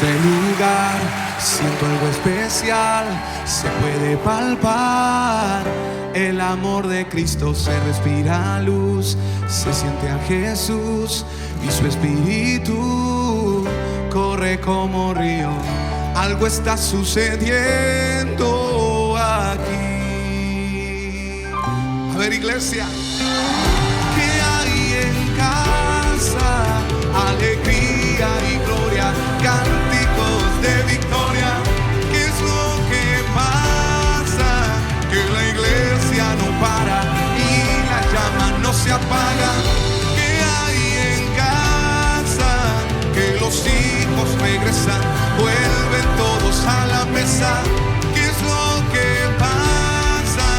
este lugar siento algo especial, se puede palpar. El amor de Cristo, se respira luz, se siente a Jesús y su espíritu corre como río. Algo está sucediendo aquí. A ver, iglesia, ¿qué hay en casa? Alegría y gloria, cánticos de victoria. ¿Qué es lo que pasa? Que la iglesia no para y la llama no se apaga. ¿Qué hay en casa? Que los hijos regresan, vuelven todos a la mesa. ¿Qué es lo que pasa?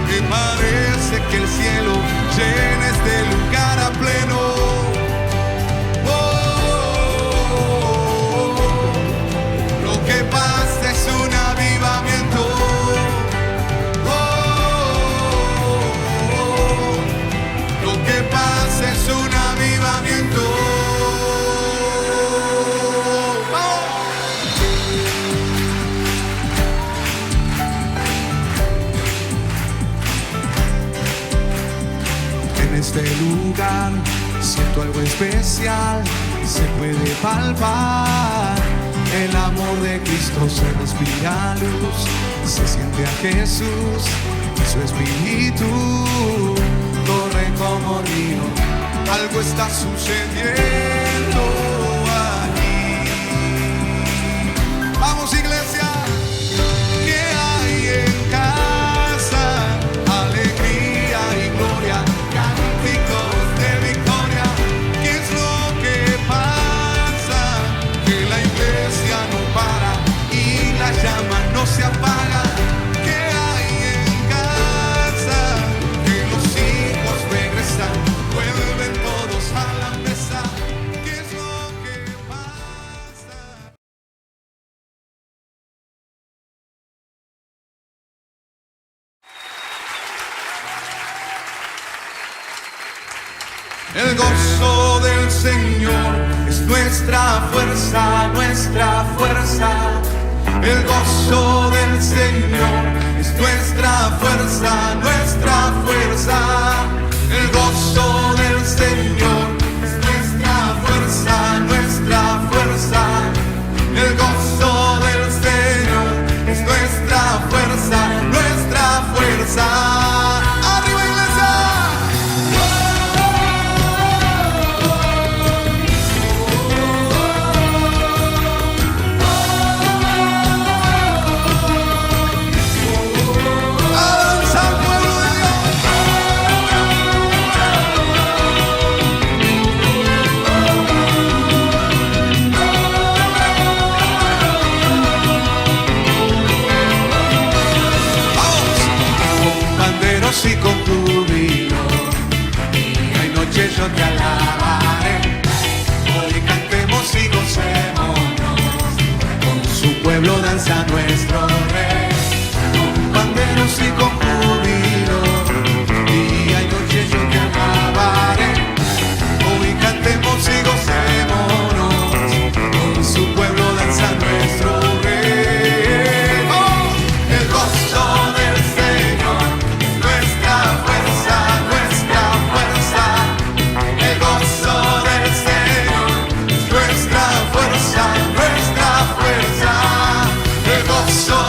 Que parece que el cielo llena este lugar a pleno. En este lugar siento algo especial, se puede palpar. El amor de Cristo, se respira luz, se siente a Jesús y su espíritu corre como río. Algo está sucediendo aquí. Vamos, iglesia. ¿Qué hay en casa? Alegría y gloria, cánticos de victoria. ¿Qué es lo que pasa? Que la iglesia no para y la llama no se apaga. ¿Qué hay en casa? Que los hijos regresan, vuelven todos a la mesa. ¿Qué es lo que pasa? El gozo del Señor es nuestra fuerza, nuestra fuerza. El gozo del Señor es nuestra fuerza, nuestra fuerza. El gozo del Señor es nuestra fuerza, nuestra fuerza. El gozo del Señor es nuestra fuerza, nuestra fuerza. ¡Arriba, iglesia! ¡Avanza, pueblo de Dios! Y con júbilo, día y noche yo te alabaré. Hoy cantemos y gocémonos, con su pueblo danza nuestro rey. Con panderos y con júbilo, día y noche yo te alabaré. Hoy cantemos y gocémonos, con su pueblo danza nuestro rey. Oh, el gozo del Señor, nuestra fuerza, nuestra fuerza. El gozo del Señor es nuestra fuerza, nuestra fuerza. El gozo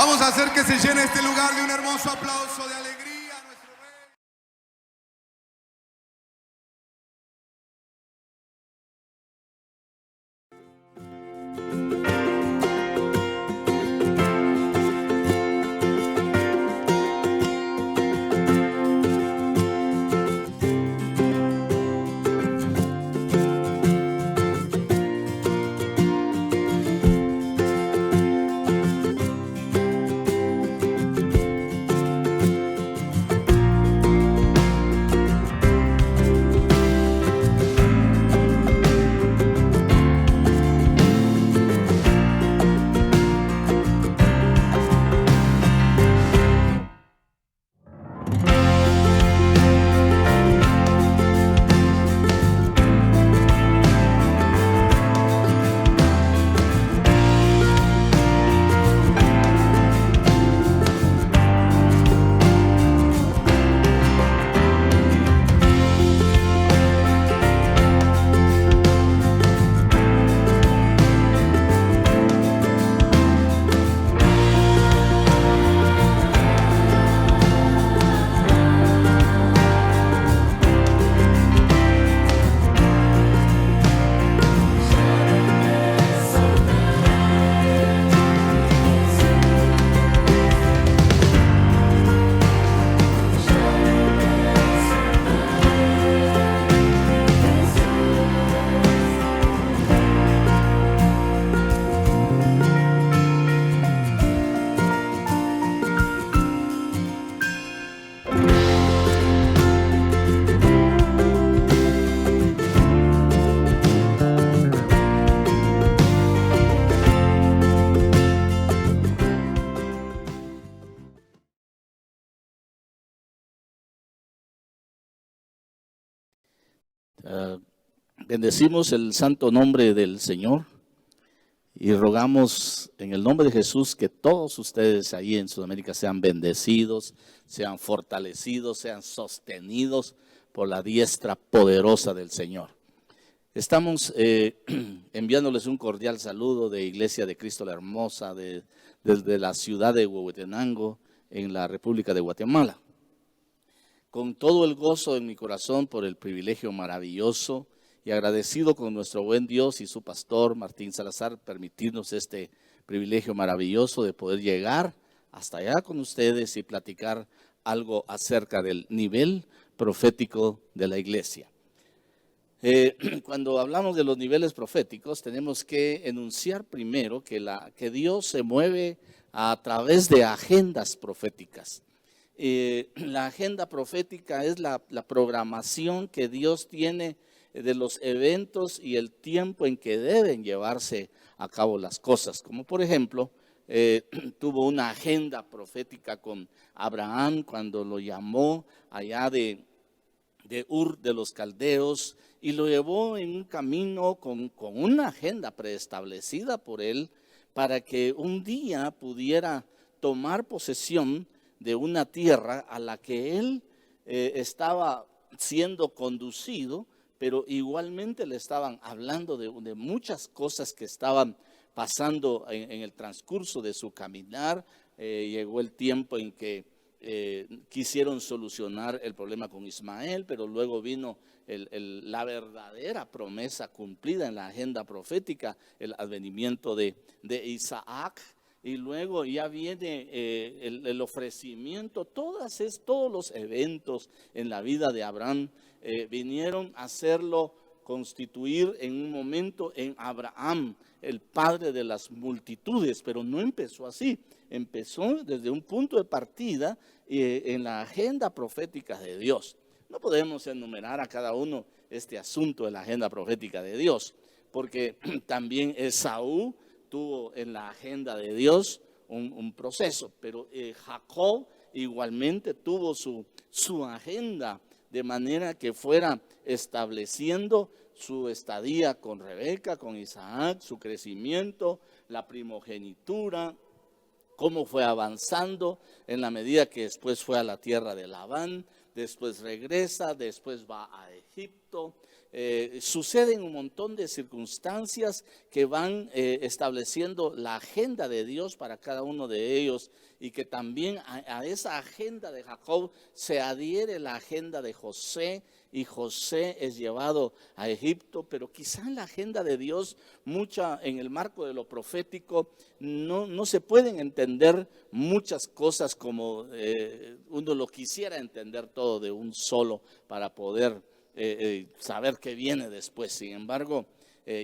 Vamos a hacer que se llene este lugar de un hermoso aplauso de alegría a nuestro Rey. Bendecimos el santo nombre del Señor y rogamos en el nombre de Jesús que todos ustedes ahí en Sudamérica sean bendecidos, sean fortalecidos, sean sostenidos por la diestra poderosa del Señor. Estamos enviándoles un cordial saludo de Iglesia de Cristo la Hermosa desde la ciudad de Huehuetenango en la República de Guatemala. Con todo el gozo en mi corazón por el privilegio maravilloso y agradecido con nuestro buen Dios y su pastor Martín Salazar, permitirnos este privilegio maravilloso de poder llegar hasta allá con ustedes y platicar algo acerca del nivel profético de la iglesia. Cuando hablamos de los niveles proféticos, tenemos que enunciar primero que Dios se mueve a través de agendas proféticas. La agenda profética es la programación que Dios tiene de los eventos y el tiempo en que deben llevarse a cabo las cosas. Como por ejemplo, tuvo una agenda profética con Abraham cuando lo llamó allá de Ur de los Caldeos y lo llevó en un camino con una agenda preestablecida por él para que un día pudiera tomar posesión de una tierra a la que él estaba siendo conducido, pero igualmente le estaban hablando de muchas cosas que estaban pasando en el transcurso de su caminar. Llegó el tiempo en que quisieron solucionar el problema con Ismael, pero luego vino la verdadera promesa cumplida en la agenda profética, el advenimiento de Isaac. Y luego ya viene el ofrecimiento, todos los eventos en la vida de Abraham vinieron a hacerlo constituir en un momento en Abraham, el padre de las multitudes, pero no empezó así, empezó desde un punto de partida en la agenda profética de Dios. No podemos enumerar a cada uno este asunto de la agenda profética de Dios, porque también Esaú tuvo en la agenda de Dios un proceso, pero Jacob igualmente tuvo su agenda de manera que fuera estableciendo su estadía con Rebeca, con Isaac, su crecimiento, la primogenitura, cómo fue avanzando en la medida que después fue a la tierra de Labán, después regresa, después va a Egipto, suceden un montón de circunstancias que van estableciendo la agenda de Dios para cada uno de ellos, y que también a esa agenda de Jacob se adhiere la agenda de José, y José es llevado a Egipto. Pero quizá en la agenda de Dios, en el marco de lo profético, no se pueden entender muchas cosas como uno lo quisiera entender todo de un solo para poder saber qué viene después. Sin embargo,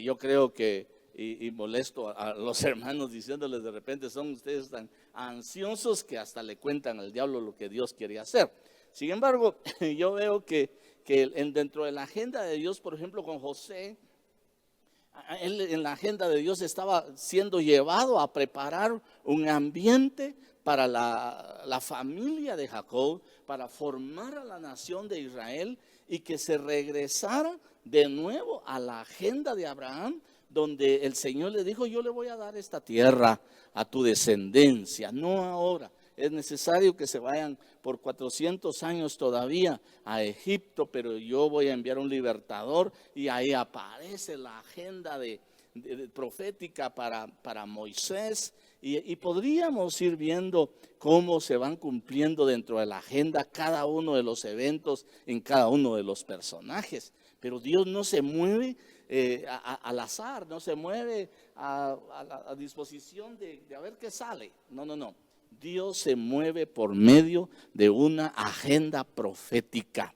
yo creo que, y molesto a los hermanos diciéndoles de repente, son ustedes tan ansiosos que hasta le cuentan al diablo lo que Dios quiere hacer. Sin embargo, yo veo que dentro de la agenda de Dios, por ejemplo, con José, él en la agenda de Dios estaba siendo llevado a preparar un ambiente para la familia de Jacob, para formar a la nación de Israel, y que se regresara de nuevo a la agenda de Abraham, donde el Señor le dijo: yo le voy a dar esta tierra a tu descendencia, no ahora. Es necesario que se vayan por 400 años todavía a Egipto, pero yo voy a enviar un libertador. Y ahí aparece la agenda profética para Moisés. Y podríamos ir viendo cómo se van cumpliendo dentro de la agenda cada uno de los eventos en cada uno de los personajes. Pero Dios no se mueve al azar, no se mueve a disposición de a ver qué sale. No. Dios se mueve por medio de una agenda profética.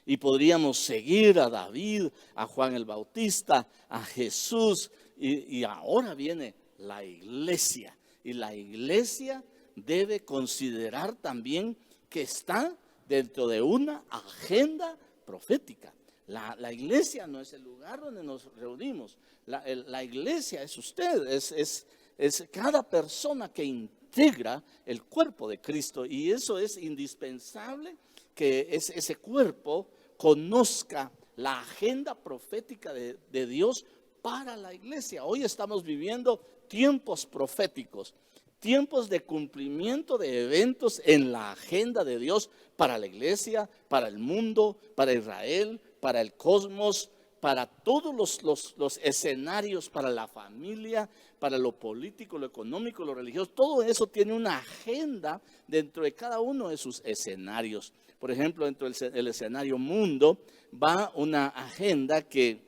Y podríamos seguir a David, a Juan el Bautista, a Jesús, y ahora viene la iglesia. Y la iglesia debe considerar también que está dentro de una agenda profética. La iglesia no es el lugar donde nos reunimos. La iglesia es usted, es cada persona que integra el cuerpo de Cristo. Y eso es indispensable, que ese cuerpo conozca la agenda profética de Dios para la iglesia. Hoy estamos viviendo tiempos proféticos, tiempos de cumplimiento de eventos en la agenda de Dios para la iglesia, para el mundo, para Israel, para el cosmos, para todos los escenarios, para la familia, para lo político, lo económico, lo religioso. Todo eso tiene una agenda dentro de cada uno de sus escenarios. Por ejemplo, dentro del escenario mundo va una agenda que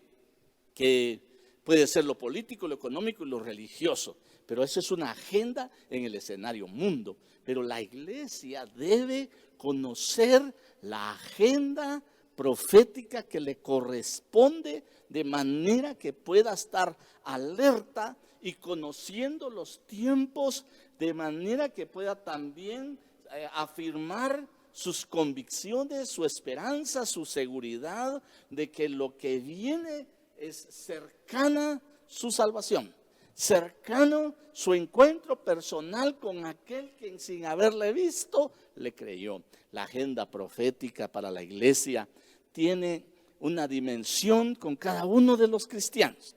puede ser lo político, lo económico y lo religioso. Pero eso es una agenda en el escenario mundo. Pero la iglesia debe conocer la agenda profética que le corresponde, de manera que pueda estar alerta y conociendo los tiempos, de manera que pueda también afirmar sus convicciones, su esperanza, su seguridad de que lo que viene es cercana su salvación, cercano su encuentro personal con aquel que sin haberle visto le creyó. La agenda profética para la iglesia tiene una dimensión con cada uno de los cristianos.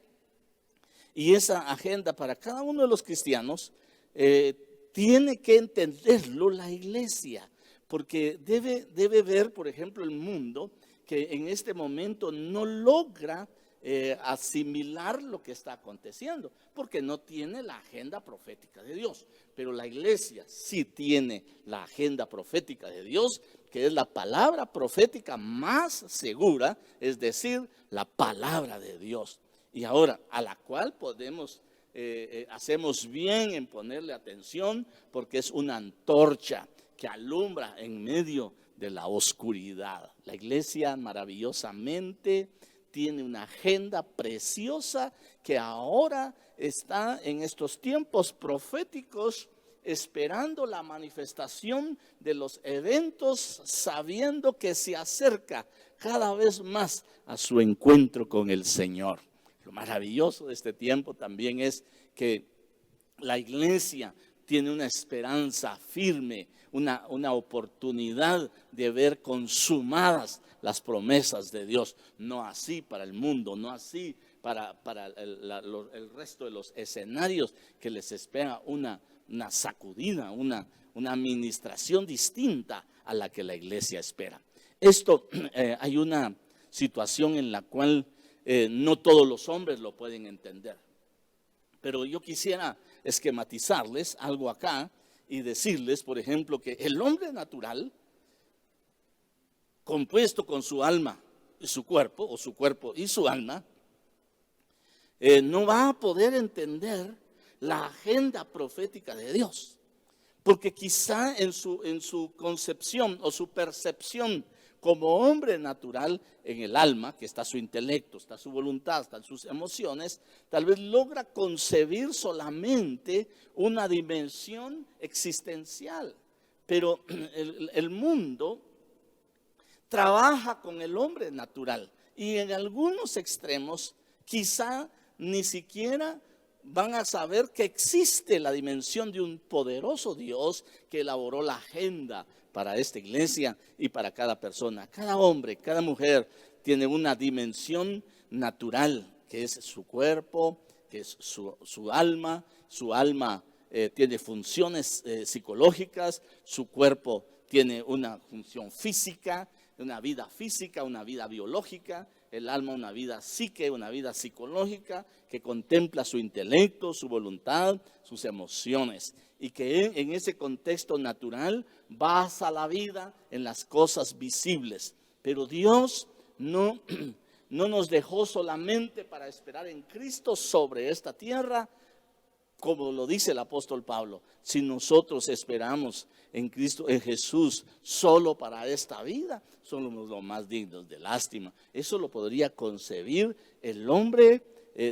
Y esa agenda para cada uno de los cristianos tiene que entenderlo la iglesia, porque debe ver, por ejemplo, el mundo que en este momento no logra asimilar lo que está aconteciendo, porque no tiene la agenda profética de Dios. Pero la iglesia sí tiene la agenda profética de Dios, que es la palabra profética más segura, es decir, la palabra de Dios. Y ahora, a la cual hacemos bien en ponerle atención, porque es una antorcha que alumbra en medio de la oscuridad. La iglesia maravillosamente tiene una agenda preciosa que ahora está en estos tiempos proféticos esperando la manifestación de los eventos, sabiendo que se acerca cada vez más a su encuentro con el Señor. Lo maravilloso de este tiempo también es que la iglesia tiene una esperanza firme, una oportunidad de ver consumadas las promesas de Dios. No así para el mundo, no así para el resto de los escenarios, que les espera una sacudida, una administración distinta a la que la iglesia espera. Esto hay una situación en la cual no todos los hombres lo pueden entender. Pero yo quisiera esquematizarles algo acá y decirles, por ejemplo, que el hombre natural, compuesto con su alma y su cuerpo, o su cuerpo y su alma, no va a poder entender la agenda profética de Dios. Porque quizá en su concepción o su percepción como hombre natural, en el alma, que está su intelecto, está su voluntad, están sus emociones, tal vez logra concebir solamente una dimensión existencial. Pero el mundo trabaja con el hombre natural y en algunos extremos quizá ni siquiera van a saber que existe la dimensión de un poderoso Dios que elaboró la agenda para esta iglesia y para cada persona. Cada hombre, cada mujer tiene una dimensión natural, que es su cuerpo, que es su alma. Su alma tiene funciones psicológicas, su cuerpo tiene una función física, una vida biológica, el alma una vida psique, una vida psicológica que contempla su intelecto, su voluntad, sus emociones, y que en ese contexto natural basa la vida en las cosas visibles. Pero Dios no nos dejó solamente para esperar en Cristo sobre esta tierra, como lo dice el apóstol Pablo. Si nosotros esperamos en Cristo, en Jesús, solo para esta vida, somos los más dignos de lástima. Eso lo podría concebir el hombre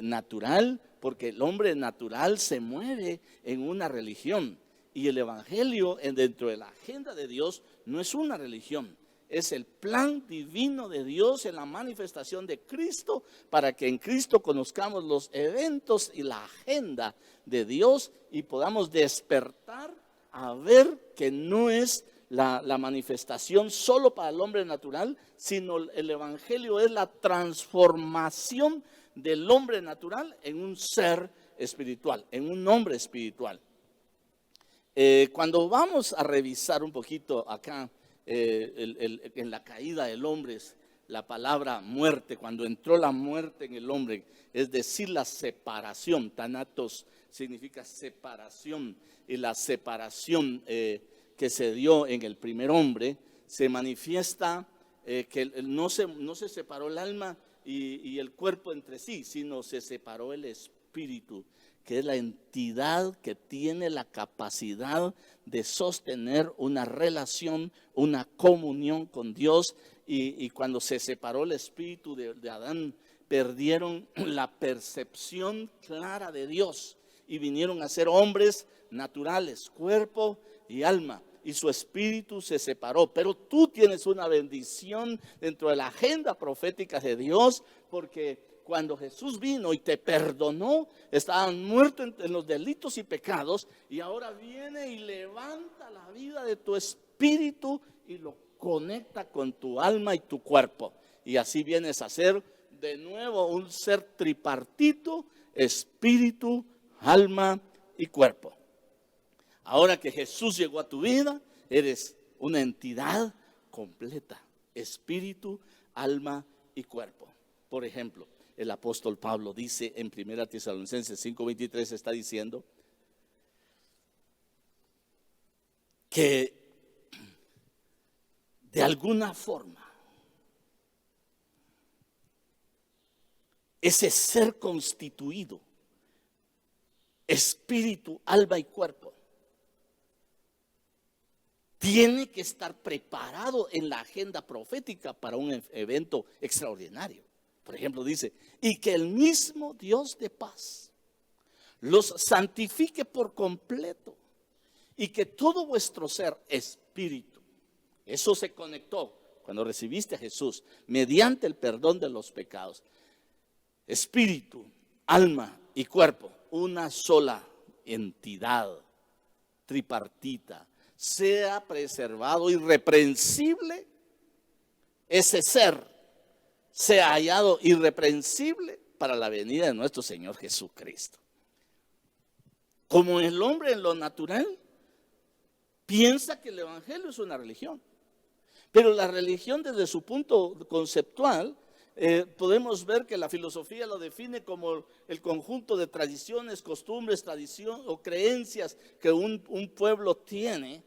natural, porque el hombre natural se mueve en una religión. Y el evangelio dentro de la agenda de Dios no es una religión. Es el plan divino de Dios en la manifestación de Cristo, para que en Cristo conozcamos los eventos y la agenda de Dios y podamos despertar a ver que no es la manifestación solo para el hombre natural, sino el evangelio es la transformación del hombre natural en un ser espiritual, en un hombre espiritual. Cuando vamos a revisar un poquito acá, en la caída del hombre, la palabra muerte, cuando entró la muerte en el hombre, es decir, la separación. Thanatos significa separación, y la separación que se dio en el primer hombre se manifiesta que no se separó el alma y el cuerpo entre sí, sino se separó el espíritu, que es la entidad que tiene la capacidad de sostener una relación, una comunión con Dios. Y cuando se separó el espíritu de Adán, perdieron la percepción clara de Dios y vinieron a ser hombres naturales, cuerpo y alma. Y su espíritu se separó. Pero tú tienes una bendición dentro de la agenda profética de Dios, porque cuando Jesús vino y te perdonó, estaban muertos en los delitos y pecados, y ahora viene y levanta la vida de tu espíritu y lo conecta con tu alma y tu cuerpo. Y así vienes a ser de nuevo un ser tripartito: espíritu, alma y cuerpo. Ahora que Jesús llegó a tu vida, eres una entidad completa: espíritu, alma y cuerpo. Por ejemplo, el apóstol Pablo dice en 1 Tesalonicenses 5:23, está diciendo que de alguna forma ese ser constituido, espíritu, alma y cuerpo, tiene que estar preparado en la agenda profética para un evento extraordinario. Por ejemplo, dice: y que el mismo Dios de paz los santifique por completo, y que todo vuestro ser, espíritu, eso se conectó cuando recibiste a Jesús, mediante el perdón de los pecados, espíritu, alma y cuerpo, una sola entidad tripartita, sea preservado irreprensible. Ese ser sea hallado irreprensible para la venida de nuestro Señor Jesucristo. Como el hombre en lo natural piensa que el evangelio es una religión, pero la religión desde su punto conceptual Podemos ver que la filosofía lo define como el conjunto de tradiciones, costumbres, tradición o creencias que un pueblo tiene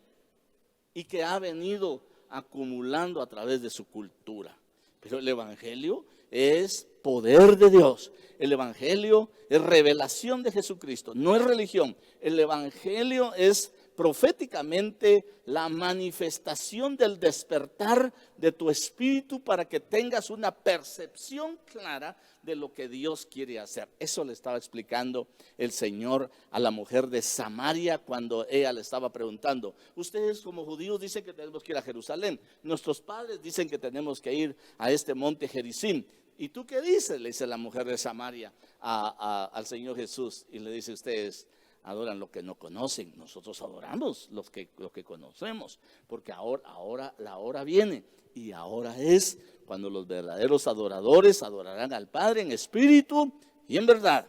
y que ha venido acumulando a través de su cultura. Pero el Evangelio es poder de Dios. El Evangelio es revelación de Jesucristo, no es religión. El Evangelio es proféticamente la manifestación del despertar de tu espíritu para que tengas una percepción clara de lo que Dios quiere hacer. Eso le estaba explicando el Señor a la mujer de Samaria cuando ella le estaba preguntando: ustedes como judíos dicen que tenemos que ir a Jerusalén, nuestros padres dicen que tenemos que ir a este monte Gerizim. ¿Y tú qué dices?, le dice la mujer de Samaria al Señor Jesús. Y le dice: ustedes adoran lo que no conocen, nosotros adoramos lo que conocemos, porque ahora la hora viene, y ahora es cuando los verdaderos adoradores adorarán al Padre en espíritu y en verdad.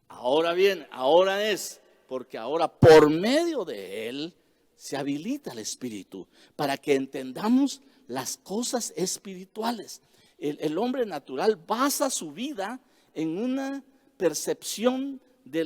Ahora viene, ahora es, porque ahora por medio de Él se habilita el espíritu para que entendamos las cosas espirituales. El hombre natural basa su vida en una percepción de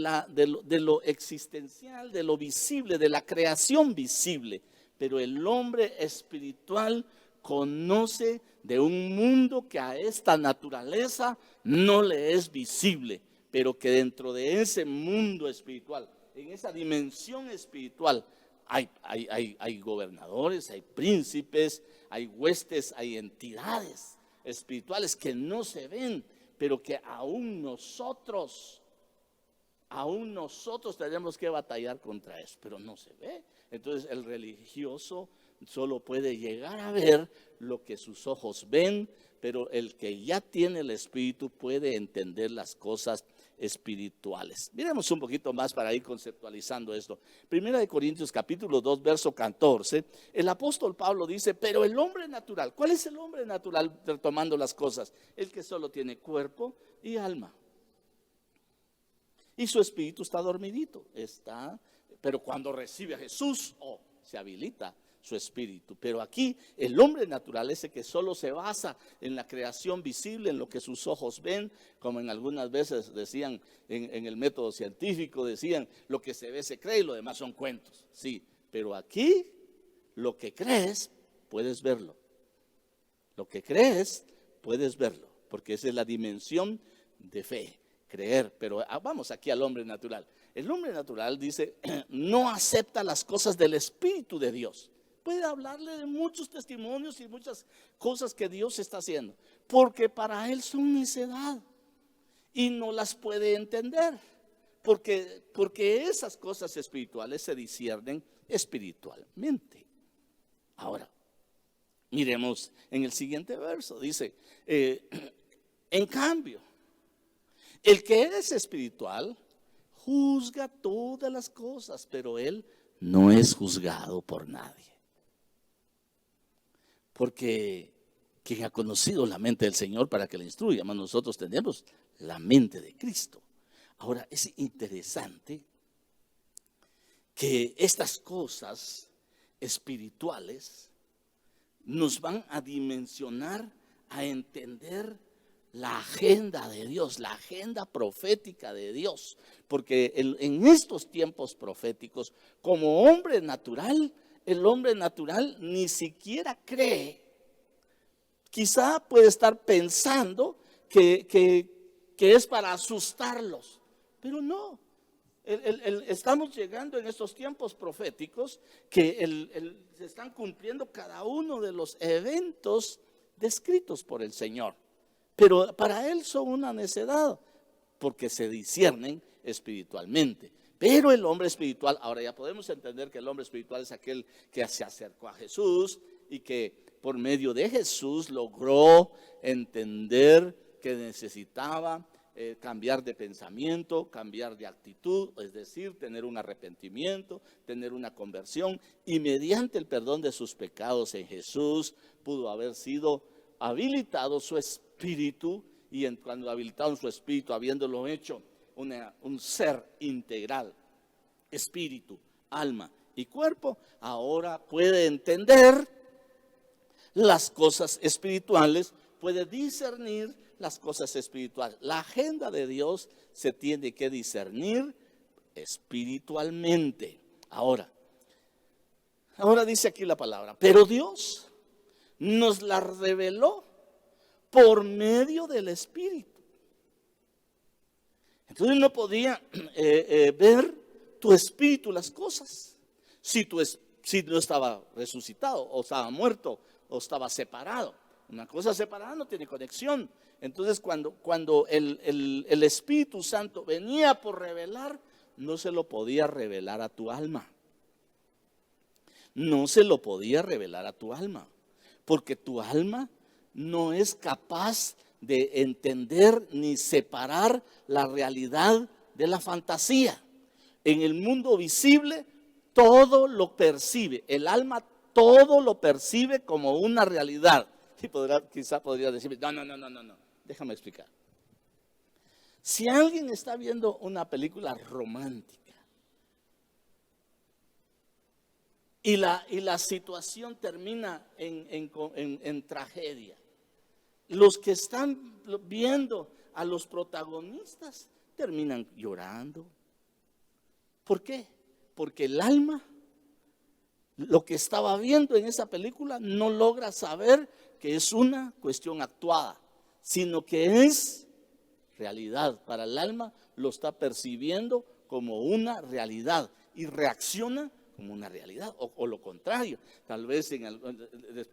lo existencial, de lo visible, de la creación visible. Pero el hombre espiritual conoce de un mundo que a esta naturaleza no le es visible, pero que dentro de ese mundo espiritual, en esa dimensión espiritual, hay gobernadores, hay príncipes, hay huestes, hay entidades espirituales que no se ven, pero que aún nosotros tenemos que batallar contra eso, pero no se ve. Entonces el religioso solo puede llegar a ver lo que sus ojos ven, pero el que ya tiene el espíritu puede entender las cosas espirituales. Miremos un poquito más para ir conceptualizando esto. Primera de Corintios capítulo 2 verso 14, el apóstol Pablo dice: pero el hombre natural, ¿cuál es el hombre natural? Retomando las cosas, el que solo tiene cuerpo y alma. Y su espíritu está dormidito, pero cuando recibe a Jesús, se habilita su espíritu. Pero aquí el hombre natural, ese que solo se basa en la creación visible, en lo que sus ojos ven, como en algunas veces decían en el método científico, decían: lo que se ve se cree y lo demás son cuentos. Sí, pero aquí lo que crees, puedes verlo. Lo que crees, puedes verlo, porque esa es la dimensión de fe. Creer, pero vamos aquí al hombre natural. El hombre natural dice: no acepta las cosas del Espíritu de Dios. Puede hablarle de muchos testimonios y muchas cosas que Dios está haciendo, porque para él son necedad y no las puede entender, porque esas cosas espirituales se disciernen espiritualmente. Ahora, miremos en el siguiente verso, dice: en cambio, el que es espiritual juzga todas las cosas, pero él no es juzgado por nadie. Porque quien ha conocido la mente del Señor para que le instruya, más nosotros tenemos la mente de Cristo. Ahora, es interesante que estas cosas espirituales nos van a dimensionar, a entender la agenda de Dios, la agenda profética de Dios. Porque en estos tiempos proféticos, como hombre natural, el hombre natural ni siquiera cree. Quizá puede estar pensando que es para asustarlos, pero no. Estamos llegando en estos tiempos proféticos que se están cumpliendo cada uno de los eventos descritos por el Señor. Pero para él son una necedad, porque se disciernen espiritualmente. Pero el hombre espiritual, ahora ya podemos entender que el hombre espiritual es aquel que se acercó a Jesús y que por medio de Jesús logró entender que necesitaba cambiar de pensamiento, cambiar de actitud, es decir, tener un arrepentimiento, tener una conversión, y mediante el perdón de sus pecados en Jesús pudo haber sido habilitado su espíritu, y cuando habilitado su espíritu, habiéndolo hecho un ser integral, espíritu, alma y cuerpo, ahora puede entender las cosas espirituales puede discernir las cosas espirituales. La agenda de Dios se tiene que discernir espiritualmente. Ahora dice aquí la palabra, pero Dios nos la reveló por medio del Espíritu. Entonces no podía ver tu espíritu las cosas si no estaba resucitado, o estaba muerto, o estaba separado. Una cosa separada no tiene conexión. Entonces cuando el Espíritu Santo venía por revelar, no se lo podía revelar a tu alma. No se lo podía revelar a tu alma, porque tu alma no es capaz de entender ni separar la realidad de la fantasía. En el mundo visible todo lo percibe, el alma todo lo percibe como una realidad. Y quizá podría decir, no, déjame explicar. Si alguien está viendo una película romántica y la situación termina en tragedia, los que están viendo a los protagonistas terminan llorando. ¿Por qué? Porque el alma, lo que estaba viendo en esa película, no logra saber que es una cuestión actuada, sino que es realidad. Para el alma lo está percibiendo como una realidad y reacciona como una realidad, o lo contrario, tal vez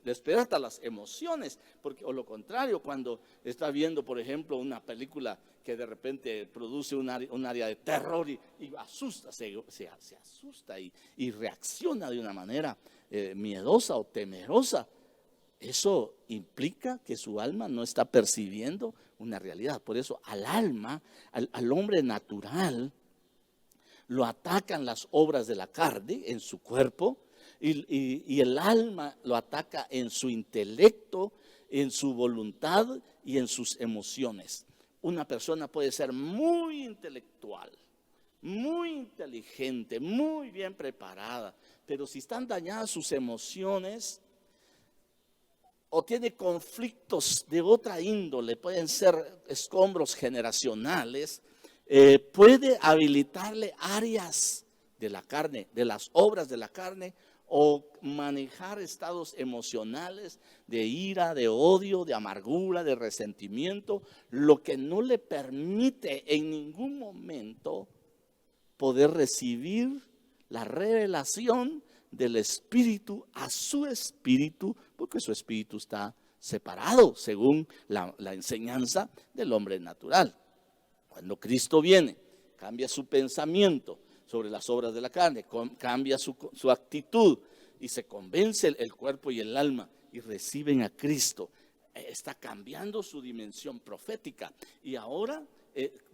despierta las emociones, o lo contrario, cuando está viendo, por ejemplo, una película que de repente produce un área de terror y asusta, se asusta y reacciona de una manera miedosa o temerosa. Eso implica que su alma no está percibiendo una realidad. Por eso al alma, al hombre natural, lo atacan las obras de la carne en su cuerpo, y el alma lo ataca en su intelecto, en su voluntad y en sus emociones. Una persona puede ser muy intelectual, muy inteligente, muy bien preparada, pero si están dañadas sus emociones o tiene conflictos de otra índole, pueden ser escombros generacionales, puede habilitarle áreas de la carne, de las obras de la carne, o manejar estados emocionales de ira, de odio, de amargura, de resentimiento, lo que no le permite en ningún momento poder recibir la revelación del Espíritu a su espíritu, porque su espíritu está separado según la enseñanza del hombre natural. Cuando Cristo viene, cambia su pensamiento sobre las obras de la carne, cambia su actitud y se convence el cuerpo y el alma y reciben a Cristo. Está cambiando su dimensión profética y ahora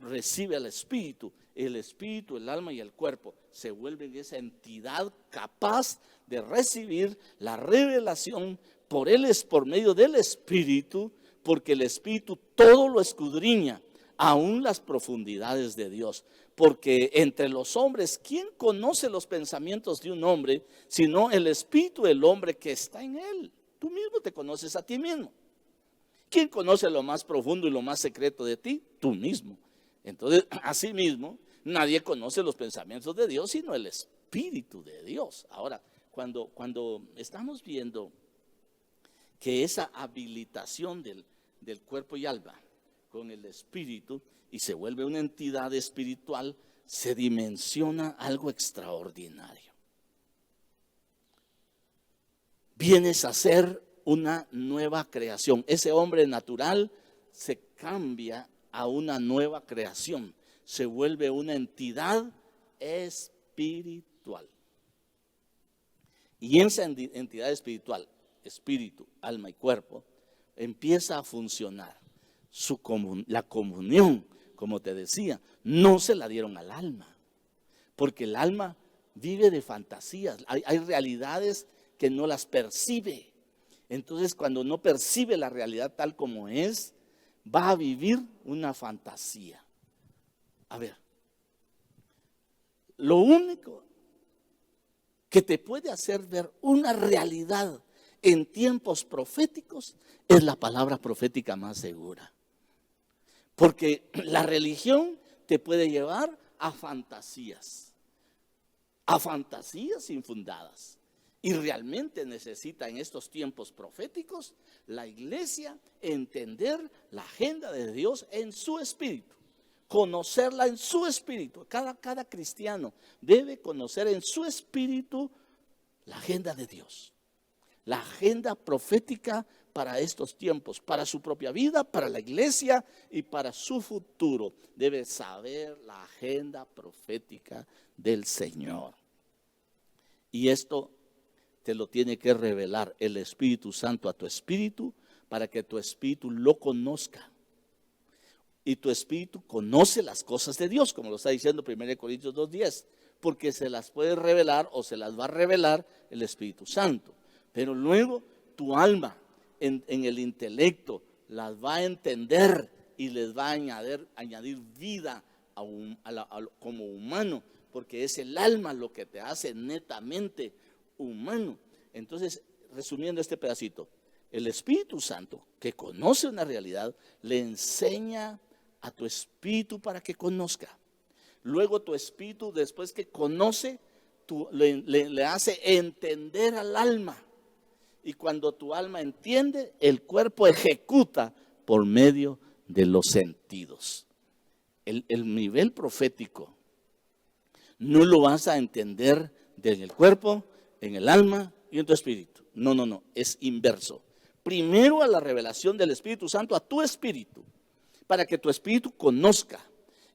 recibe al Espíritu. El Espíritu, el alma y el cuerpo se vuelven esa entidad capaz de recibir la revelación por medio del Espíritu, porque el Espíritu todo lo escudriña, aún las profundidades de Dios. Porque entre los hombres, ¿quién conoce los pensamientos de un hombre sino el espíritu del hombre que está en él? Tú mismo te conoces a ti mismo. ¿Quién conoce lo más profundo y lo más secreto de ti? Tú mismo. Entonces, así mismo, nadie conoce los pensamientos de Dios sino el Espíritu de Dios. Ahora, cuando estamos viendo que esa habilitación del cuerpo y alma con el Espíritu y se vuelve una entidad espiritual, se dimensiona algo extraordinario. Vienes a ser una nueva creación. Ese hombre natural se cambia a una nueva creación, se vuelve una entidad espiritual. Y esa entidad espiritual, espíritu, alma y cuerpo, empieza a funcionar. La comunión, como te decía, no se la dieron al alma, porque el alma vive de fantasías. Hay realidades que no las percibe. Entonces, cuando no percibe la realidad tal como es, va a vivir una fantasía. A ver, lo único que te puede hacer ver una realidad en tiempos proféticos es la palabra profética más segura. Porque la religión te puede llevar a fantasías infundadas. Y realmente necesita en estos tiempos proféticos la iglesia entender la agenda de Dios en su espíritu, conocerla en su espíritu. Cada cristiano debe conocer en su espíritu la agenda de Dios, la agenda profética para estos tiempos, para su propia vida, para la iglesia y para su futuro. Debe saber la agenda profética del Señor. Y esto te lo tiene que revelar el Espíritu Santo a tu espíritu para que tu espíritu lo conozca. Y tu espíritu conoce las cosas de Dios, como lo está diciendo 1 Corintios 2:10, porque se las puede revelar o se las va a revelar el Espíritu Santo. Pero luego tu alma en el intelecto las va a entender y les va a añadir vida como humano, porque es el alma lo que te hace netamente humano. Entonces, resumiendo este pedacito, el Espíritu Santo, que conoce una realidad, le enseña a tu espíritu para que conozca. Luego tu espíritu, después que conoce, le hace entender al alma. Y cuando tu alma entiende, el cuerpo ejecuta por medio de los sentidos. El nivel profético no lo vas a entender en el cuerpo, en el alma y en tu espíritu. No, es inverso. Primero a la revelación del Espíritu Santo a tu espíritu, para que tu espíritu conozca.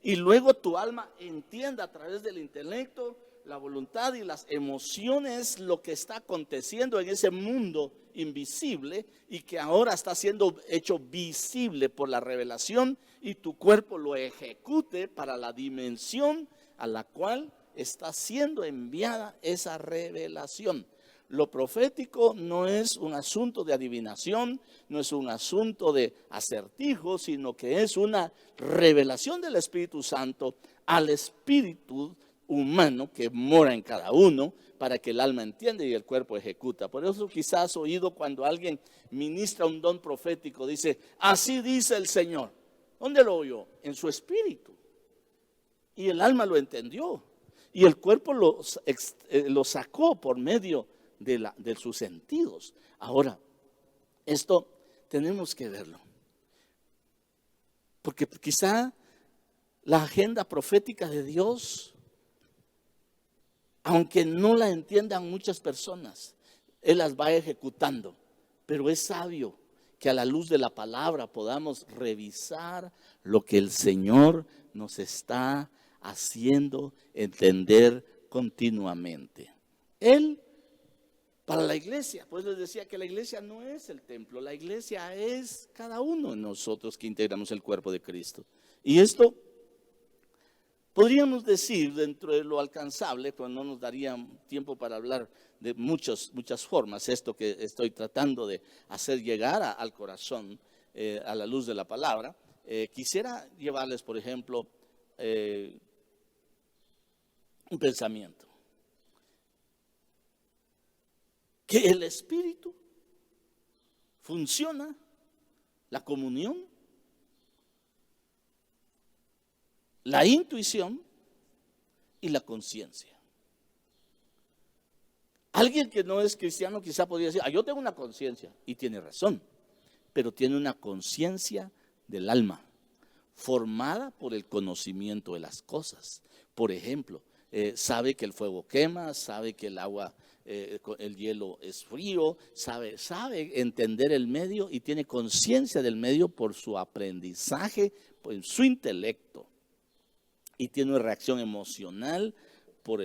Y luego tu alma entienda a través del intelecto, la voluntad y las emociones lo que está aconteciendo en ese mundo invisible y que ahora está siendo hecho visible por la revelación, y tu cuerpo lo ejecute para la dimensión a la cual está siendo enviada esa revelación. Lo profético no es un asunto de adivinación, no es un asunto de acertijo, sino que es una revelación del Espíritu Santo al espíritu humano que mora en cada uno, para que el alma entienda y el cuerpo ejecuta. Por eso quizás has oído cuando alguien ministra un don profético, dice, así dice el Señor. ¿Dónde lo oyó? En su espíritu. Y el alma lo entendió. Y el cuerpo lo sacó por medio de sus sentidos. Ahora, esto tenemos que verlo. Porque quizá la agenda profética de Dios, aunque no la entiendan muchas personas, Él las va ejecutando. Pero es sabio que a la luz de la palabra podamos revisar lo que el Señor nos está haciendo entender continuamente. Él, para la iglesia, pues les decía que la iglesia no es el templo, la iglesia es cada uno de nosotros que integramos el cuerpo de Cristo. Y esto podríamos decir dentro de lo alcanzable, pero no nos daría tiempo para hablar de muchas formas, esto que estoy tratando de hacer llegar al corazón a la luz de la palabra. Quisiera llevarles, por ejemplo, un pensamiento. Que el Espíritu funciona, la comunión, la intuición y la conciencia. Alguien que no es cristiano quizá podría decir, yo tengo una conciencia, y tiene razón, pero tiene una conciencia del alma, formada por el conocimiento de las cosas. Por ejemplo, sabe que el fuego quema, sabe que el agua, el hielo es frío, sabe entender el medio y tiene conciencia del medio por su aprendizaje, por su intelecto. Y tiene una reacción emocional por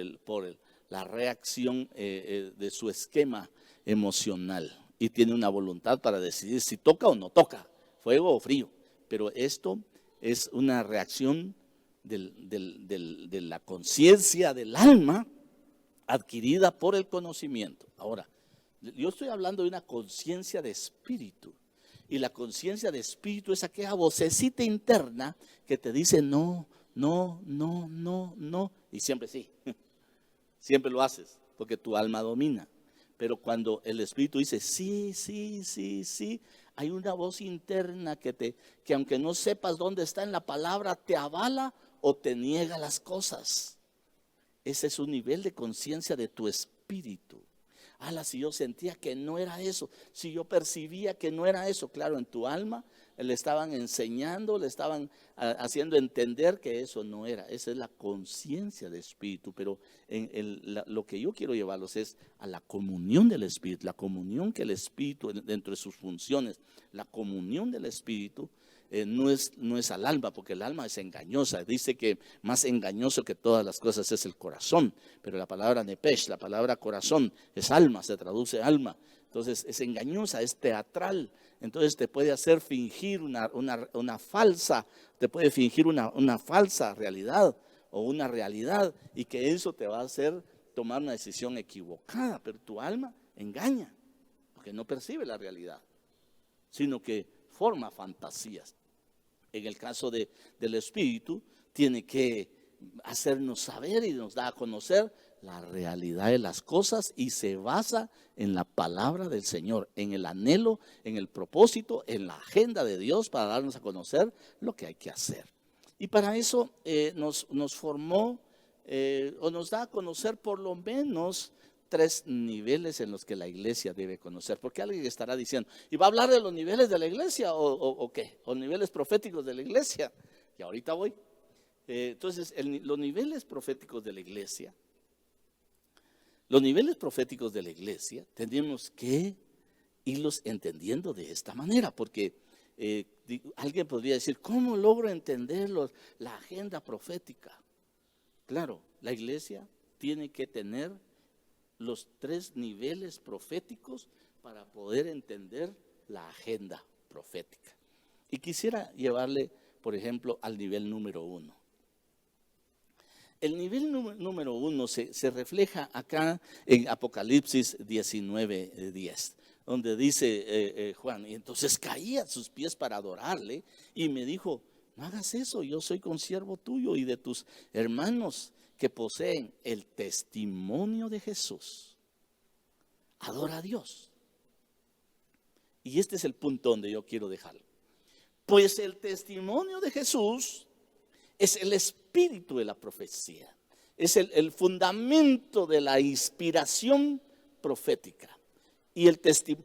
la reacción de su esquema emocional. Y tiene una voluntad para decidir si toca o no toca, fuego o frío. Pero esto es una reacción de la conciencia del alma adquirida por el conocimiento. Ahora, yo estoy hablando de una conciencia de espíritu. Y la conciencia de espíritu es aquella vocecita interna que te dice no. Y siempre sí. Siempre lo haces porque tu alma domina. Pero cuando el Espíritu dice sí, sí, sí, sí, hay una voz interna que aunque no sepas dónde está en la palabra, te avala o te niega las cosas. Ese es un nivel de conciencia de tu espíritu. Si yo sentía que no era eso, si yo percibía que no era eso, claro, en tu alma le estaban enseñando, le estaban haciendo entender que eso no era. Esa es la conciencia del espíritu, pero lo que yo quiero llevarlos es a la comunión del espíritu, la comunión que el espíritu dentro de sus funciones, la comunión del espíritu. No es al alma, porque el alma es engañosa. Dice que más engañoso que todas las cosas es el corazón, pero la palabra nepesh, la palabra corazón, es alma, se traduce alma. Entonces es engañosa, es teatral. Entonces te puede hacer fingir una falsa, te puede fingir una falsa realidad o una realidad, y que eso te va a hacer tomar una decisión equivocada. Pero tu alma engaña, porque no percibe la realidad, sino que forma fantasías. En el caso del Espíritu, tiene que hacernos saber y nos da a conocer la realidad de las cosas, y se basa en la palabra del Señor, en el anhelo, en el propósito, en la agenda de Dios para darnos a conocer lo que hay que hacer. Y para eso nos formó o nos da a conocer por lo menos 3 niveles en los que la iglesia debe conocer. Porque alguien estará diciendo, ¿y va a hablar de los niveles de la iglesia o qué? ¿O niveles proféticos de la iglesia? Y ahorita voy. Entonces, los niveles proféticos de la iglesia, tenemos que irlos entendiendo de esta manera, porque alguien podría decir, ¿cómo logro entender la agenda profética? Claro, la iglesia tiene que tener los 3 niveles proféticos para poder entender la agenda profética. Y quisiera llevarle, por ejemplo, al nivel número 1. El nivel número 1 se refleja acá en Apocalipsis 19:10, donde dice Juan, y entonces caí a sus pies para adorarle, y me dijo, no hagas eso, yo soy consiervo tuyo y de tus hermanos que poseen el testimonio de Jesús. Adora a Dios. Y este es el punto donde yo quiero dejarlo. Pues el testimonio de Jesús es el espíritu de la profecía. Es el fundamento de la inspiración profética. Y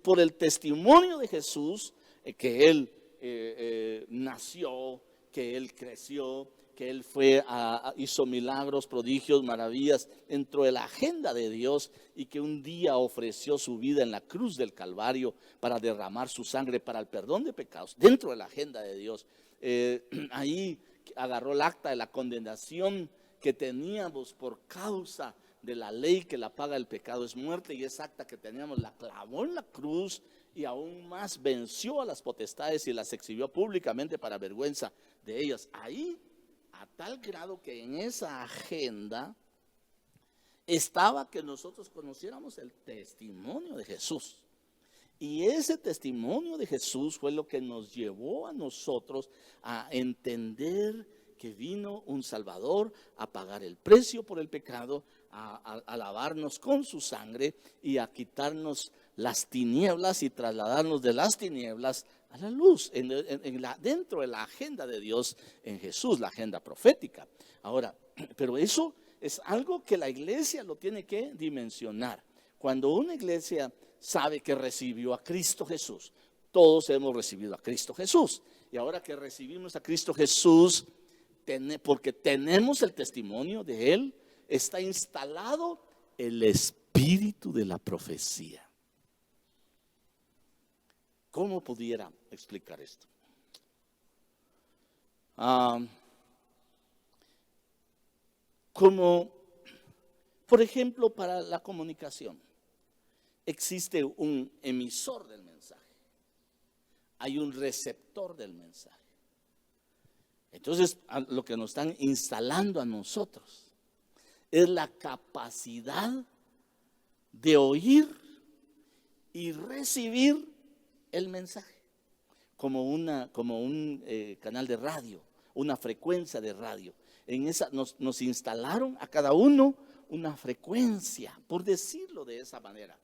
por el testimonio de Jesús, que Él nació, que Él creció, que Él hizo milagros, prodigios, maravillas dentro de la agenda de Dios, y que un día ofreció su vida en la cruz del Calvario para derramar su sangre para el perdón de pecados, dentro de la agenda de Dios. Ahí agarró el acta de la condenación que teníamos por causa de la ley, que la paga del pecado es muerte, y esa acta que teníamos la clavó en la cruz, y aún más venció a las potestades y las exhibió públicamente para vergüenza de ellas. Ahí, a tal grado que en esa agenda estaba que nosotros conociéramos el testimonio de Jesús. Y ese testimonio de Jesús fue lo que nos llevó a nosotros a entender que vino un Salvador a pagar el precio por el pecado, a lavarnos con su sangre y a quitarnos las tinieblas y trasladarnos de las tinieblas a la luz, dentro de la agenda de Dios en Jesús, la agenda profética. Ahora, pero eso es algo que la iglesia lo tiene que dimensionar. Cuando una iglesia sabe que recibió a Cristo Jesús, todos hemos recibido a Cristo Jesús, y ahora que recibimos a Cristo Jesús, porque tenemos el testimonio de Él, está instalado el espíritu de la profecía. ¿Cómo pudiera explicar esto? Como, por ejemplo, para la comunicación, existe un emisor del mensaje, hay un receptor del mensaje. Entonces, lo que nos están instalando a nosotros es la capacidad de oír y recibir el mensaje, como un canal de radio, una frecuencia de radio. En esa nos instalaron a cada uno una frecuencia, por decirlo de esa manera,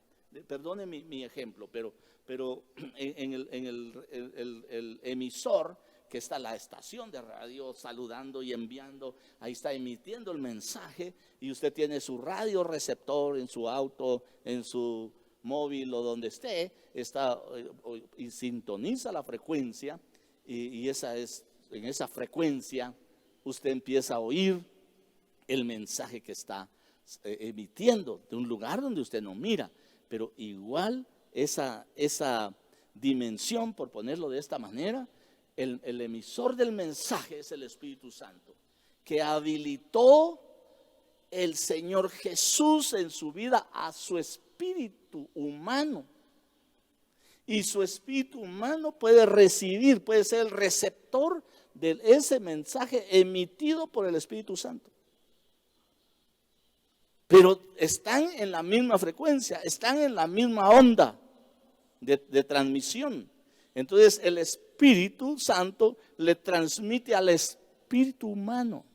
perdone mi ejemplo, pero en el emisor, que está la estación de radio saludando y enviando, ahí está emitiendo el mensaje, y usted tiene su radio receptor en su auto, en su móvil o donde esté, está y sintoniza la frecuencia, y en esa frecuencia usted empieza a oír el mensaje que está emitiendo de un lugar donde usted no mira, pero igual esa dimensión, por ponerlo de esta manera, el emisor del mensaje es el Espíritu Santo, que habilitó el Señor Jesús en su vida a su espíritu humano. Y su espíritu humano puede recibir, puede ser el receptor de ese mensaje emitido por el Espíritu Santo. Pero están en la misma frecuencia, están en la misma onda de transmisión. Entonces el Espíritu Santo le transmite al espíritu humano.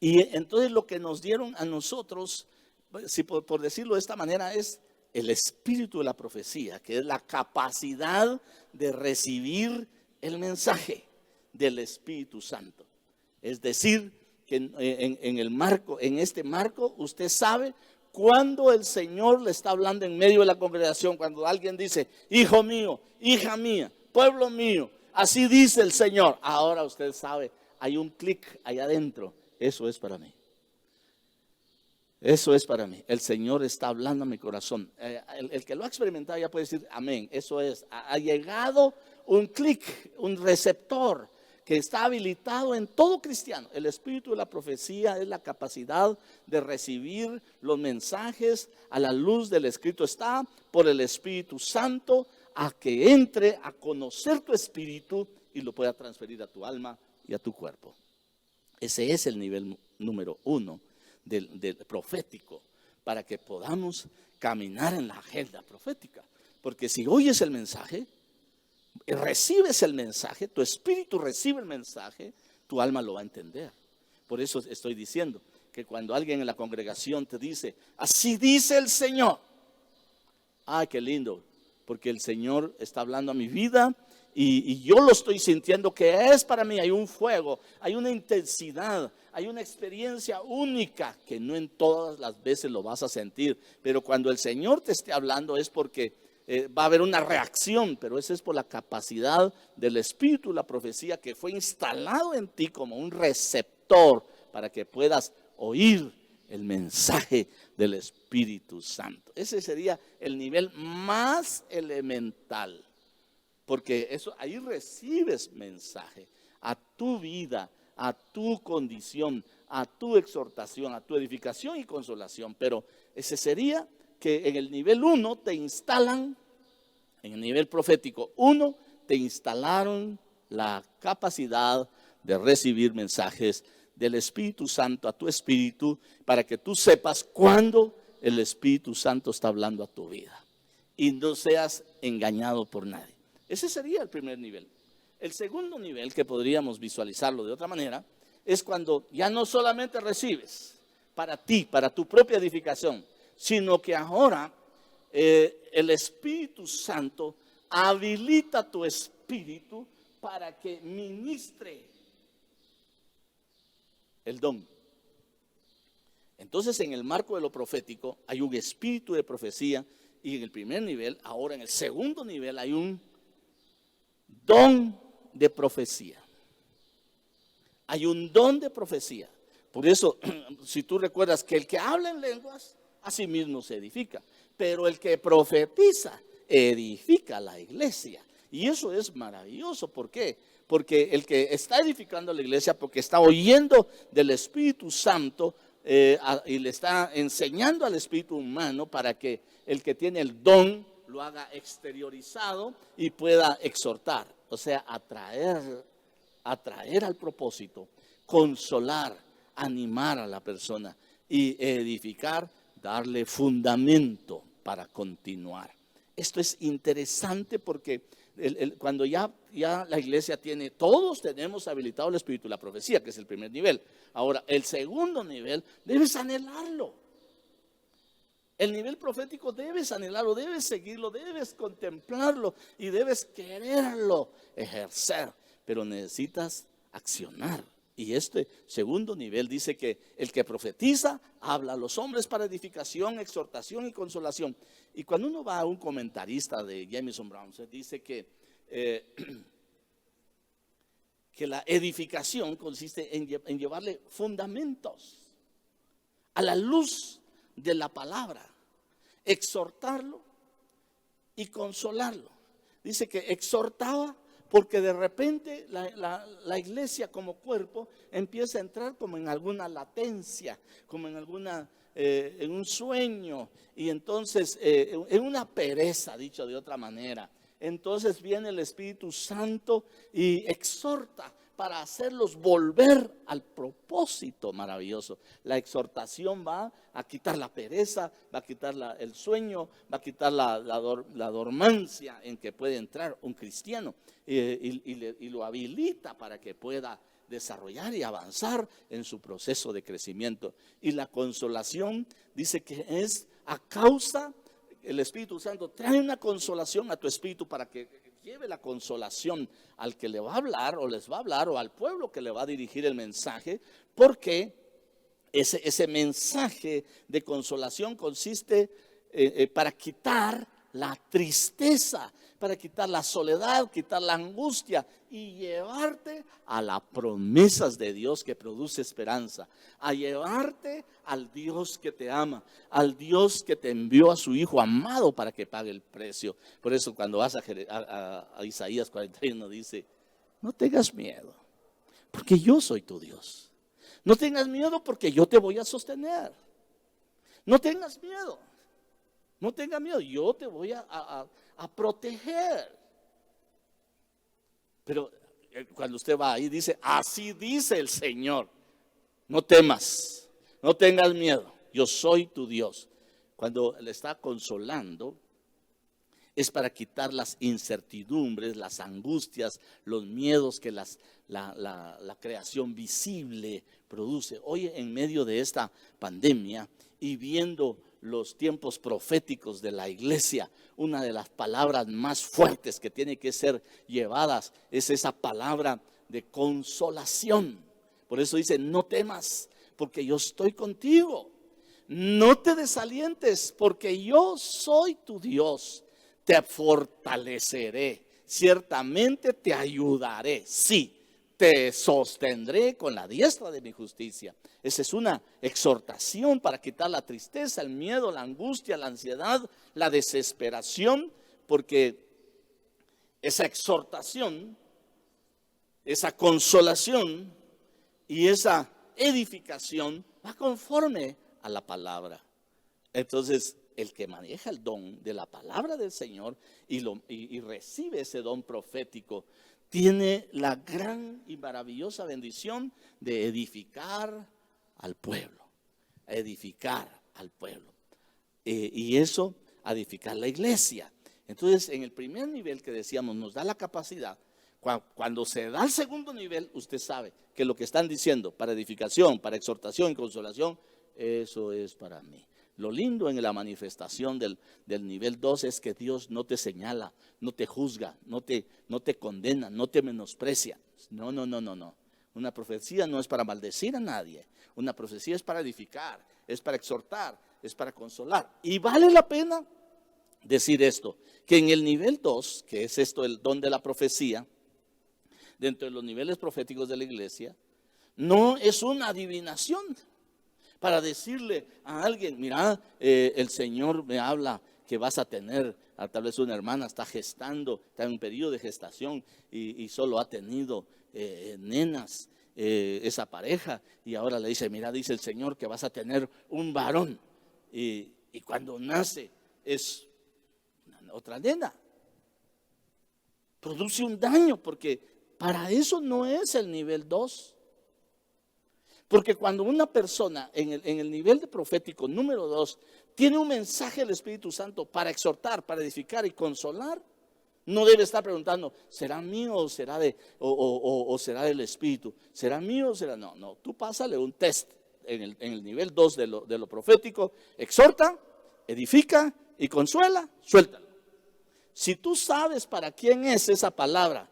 Y entonces lo que nos dieron a nosotros, si por decirlo de esta manera, es el espíritu de la profecía, que es la capacidad de recibir el mensaje del Espíritu Santo. Es decir, que en este marco usted sabe cuando el Señor le está hablando en medio de la congregación, cuando alguien dice, hijo mío, hija mía, pueblo mío, así dice el Señor. Ahora usted sabe, hay un clic allá adentro, eso es para mí. Eso es para mí. El Señor está hablando a mi corazón. El que lo ha experimentado ya puede decir amén. Eso es. Ha llegado un clic, un receptor que está habilitado en todo cristiano. El espíritu de la profecía es la capacidad de recibir los mensajes a la luz del Escrito. Está por el Espíritu Santo a que entre a conocer tu espíritu y lo pueda transferir a tu alma y a tu cuerpo. Ese es el nivel número 1 del profético, para que podamos caminar en la agenda profética. Porque si oyes el mensaje, recibes el mensaje, tu espíritu recibe el mensaje, tu alma lo va a entender. Por eso estoy diciendo que cuando alguien en la congregación te dice, así dice el Señor, ¡ay, qué lindo! Porque el Señor está hablando a mi vida y yo lo estoy sintiendo que es para mí. Hay un fuego, hay una intensidad, hay una experiencia única que no en todas las veces lo vas a sentir. Pero cuando el Señor te esté hablando es porque va a haber una reacción, pero eso es por la capacidad del Espíritu, la profecía que fue instalado en ti como un receptor para que puedas oír el mensaje del Espíritu Santo. Ese sería el nivel más elemental, porque eso ahí recibes mensaje a tu vida, a tu condición, a tu exhortación, a tu edificación y consolación. Pero ese sería que en el nivel 1 te instalan, en el nivel profético 1 te instalaron la capacidad de recibir mensajes del Espíritu Santo a tu espíritu, para que tú sepas cuándo el Espíritu Santo está hablando a tu vida y no seas engañado por nadie. Ese sería el primer nivel. El segundo nivel, que podríamos visualizarlo de otra manera, es cuando ya no solamente recibes para ti, para tu propia edificación, sino que ahora el Espíritu Santo habilita tu espíritu para que ministre el don. Entonces, en el marco de lo profético hay un espíritu de profecía, y en el primer nivel, ahora en el segundo nivel hay un don de profecía. Hay un don de profecía. Por eso, si tú recuerdas que el que habla en lenguas, a sí mismo se edifica. Pero el que profetiza, edifica la iglesia. Y eso es maravilloso. ¿Por qué? Porque el que está edificando la iglesia, porque está oyendo del Espíritu Santo y le está enseñando al espíritu humano para que el que tiene el don lo haga exteriorizado y pueda exhortar. O sea, atraer al propósito, consolar, animar a la persona y edificar, darle fundamento para continuar. Esto es interesante porque cuando ya la iglesia tiene, todos tenemos habilitado el espíritu de la profecía, que es el primer nivel. Ahora, el segundo nivel, debes anhelarlo. El nivel profético debes anhelarlo, debes seguirlo, debes contemplarlo y debes quererlo ejercer, pero necesitas accionar. Y este segundo nivel dice que el que profetiza habla a los hombres para edificación, exhortación y consolación. Y cuando uno va a un comentarista de Jameson Brown, se dice que la edificación consiste en llevarle fundamentos a la luz de la palabra, exhortarlo y consolarlo. Dice que exhortaba porque de repente la iglesia como cuerpo empieza a entrar como en alguna latencia, como en un sueño, y entonces en una pereza, dicho de otra manera. Entonces viene el Espíritu Santo y exhorta para hacerlos volver al propósito maravilloso. La exhortación va a quitar la pereza, va a quitar el sueño, va a quitar la dormancia en que puede entrar un cristiano y lo habilita para que pueda desarrollar y avanzar en su proceso de crecimiento. Y la consolación dice que es a causa, el Espíritu Santo trae una consolación a tu espíritu para que lleve la consolación al que le va a hablar o les va a hablar o al pueblo que le va a dirigir el mensaje, porque ese mensaje de consolación consiste para quitar la tristeza, para quitar la soledad, quitar la angustia y llevarte a las promesas de Dios que produce esperanza, a llevarte al Dios que te ama, al Dios que te envió a su Hijo amado para que pague el precio. Por eso cuando vas a Isaías 41 dice, no tengas miedo, porque yo soy tu Dios. No tengas miedo porque yo te voy a sostener. No tengas miedo. No tengas miedo, yo te voy a proteger. Pero cuando usted va ahí dice, así dice el Señor, no temas, no tengas miedo, yo soy tu Dios. Cuando le está consolando, es para quitar las incertidumbres, las angustias, los miedos que la creación visible produce. Hoy en medio de esta pandemia y viendo los tiempos proféticos de la iglesia, una de las palabras más fuertes que tiene que ser llevadas es esa palabra de consolación. Por eso dice, no temas, porque yo estoy contigo. No te desalientes, porque yo soy tu Dios. Te fortaleceré, ciertamente te ayudaré, sí, te sostendré con la diestra de mi justicia. Esa es una exhortación para quitar la tristeza, el miedo, la angustia, la ansiedad, la desesperación, porque esa exhortación, esa consolación y esa edificación va conforme a la palabra. Entonces, el que maneja el don de la palabra del Señor y recibe ese don profético, tiene la gran y maravillosa bendición de edificar al pueblo, y eso, edificar la iglesia. Entonces, en el primer nivel que decíamos, nos da la capacidad. Cuando se da el segundo nivel, usted sabe que lo que están diciendo para edificación, para exhortación y consolación, eso es para mí. Lo lindo en la manifestación del nivel 2 es que Dios no te señala, no te juzga, no te condena, no te menosprecia. No. Una profecía no es para maldecir a nadie. Una profecía es para edificar, es para exhortar, es para consolar. Y vale la pena decir esto, que en el nivel 2, que es esto, el don de la profecía, dentro de los niveles proféticos de la iglesia, no es una adivinación para decirle a alguien, mira, el Señor me habla que vas a tener, tal vez una hermana está gestando, está en un periodo de gestación y solo ha tenido nenas, esa pareja, y ahora le dice, mira, dice el Señor que vas a tener un varón, y cuando nace es otra nena. Produce un daño, porque para eso no es el nivel 2. Porque cuando una persona en el nivel de profético número 2 tiene un mensaje del Espíritu Santo para exhortar, para edificar y consolar, no debe estar preguntando, ¿será mío o será será del Espíritu? ¿Será mío o será? No, tú pásale un test en el nivel 2 de lo profético, exhorta, edifica y consuela, suéltalo. Si tú sabes para quién es esa palabra,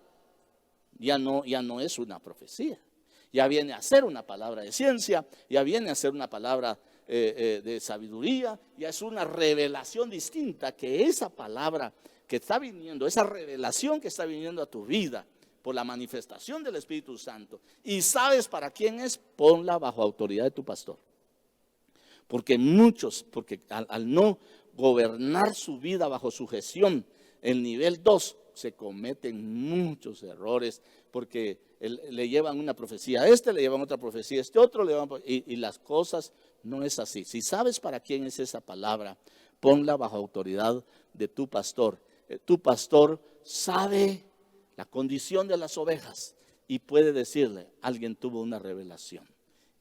ya no es una profecía. Ya viene a ser una palabra de ciencia, ya viene a ser una palabra de sabiduría, ya es una revelación distinta, que esa palabra que está viniendo, esa revelación que está viniendo a tu vida por la manifestación del Espíritu Santo, y sabes para quién es, ponla bajo autoridad de tu pastor. Porque muchos, al no gobernar su vida bajo su gestión, el nivel 2, se cometen muchos errores, porque le llevan una profecía a le llevan otra profecía a otro, y las cosas no es así. Si sabes para quién es esa palabra, ponla bajo autoridad de tu pastor. Tu pastor sabe la condición de las ovejas y puede decirle, alguien tuvo una revelación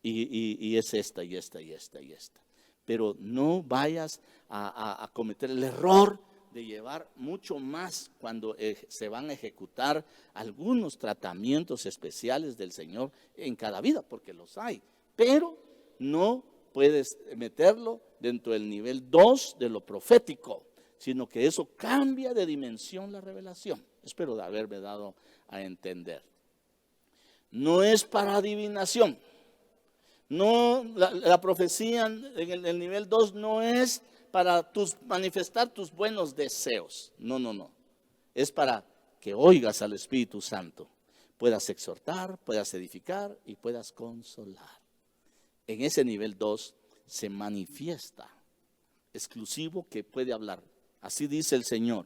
y es esta y esta y esta y esta. Pero no vayas a cometer el error de llevar mucho más cuando se van a ejecutar algunos tratamientos especiales del Señor en cada vida, porque los hay. Pero no puedes meterlo dentro del nivel 2 de lo profético, sino que eso cambia de dimensión la revelación. Espero de haberme dado a entender. No es para adivinación. No, la profecía en el nivel 2 no es para manifestar tus buenos deseos. No. Es para que oigas al Espíritu Santo. Puedas exhortar, puedas edificar y puedas consolar. En ese nivel 2 se manifiesta exclusivo que puede hablar. Así dice el Señor.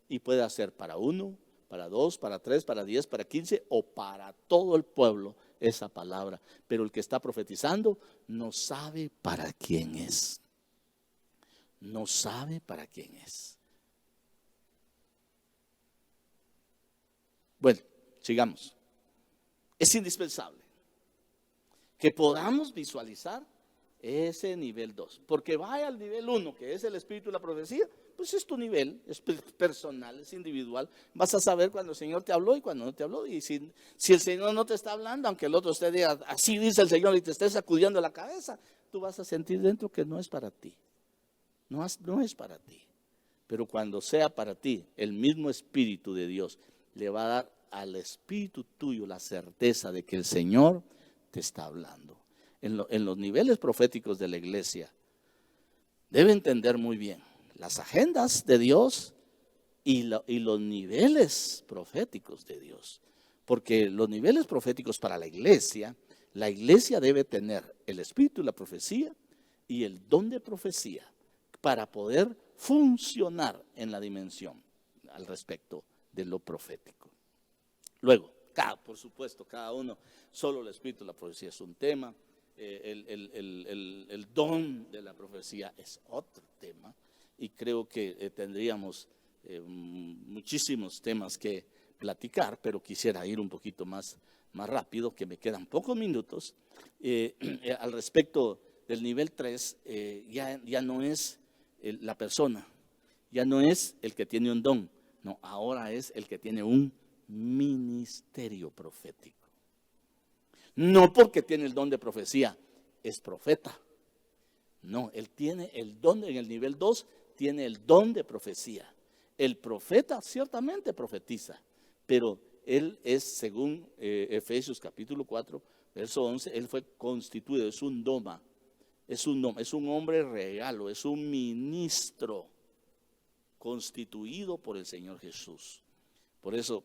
Y puede hacer para 1, para 2, para 3, para 10, para 15 o para todo el pueblo esa palabra. Pero el que está profetizando no sabe para quién es. No sabe para quién es. Bueno, sigamos. Es indispensable que podamos visualizar ese nivel 2. Porque vaya al nivel 1, que es el espíritu de la profecía, pues es tu nivel, es personal, es individual. Vas a saber cuando el Señor te habló y cuando no te habló. Y si el Señor no te está hablando, aunque el otro esté diga, así dice el Señor, y te esté sacudiendo la cabeza, tú vas a sentir dentro que no es para ti. No es para ti. Pero cuando sea para ti, el mismo Espíritu de Dios le va a dar al espíritu tuyo la certeza de que el Señor te está hablando. En los niveles proféticos de la iglesia, debe entender muy bien las agendas de Dios y los niveles proféticos de Dios. Porque los niveles proféticos para la iglesia debe tener el espíritu de la profecía y el don de profecía para poder funcionar en la dimensión al respecto de lo profético. Luego, por supuesto, cada uno, solo el espíritu de la profecía es un tema, el don de la profecía es otro tema, y creo que tendríamos muchísimos temas que platicar, pero quisiera ir un poquito más rápido, que me quedan pocos minutos. Al respecto del nivel 3, ya no es la persona, ya no es el que tiene un don, no, ahora es el que tiene un ministerio profético. No porque tiene el don de profecía, es profeta. No, él tiene el don, en el nivel 2, tiene el don de profecía. El profeta ciertamente profetiza, pero él es, según Efesios capítulo 4, verso 11, él fue constituido, es un doma. Es un hombre regalo, es un ministro constituido por el Señor Jesús. Por eso,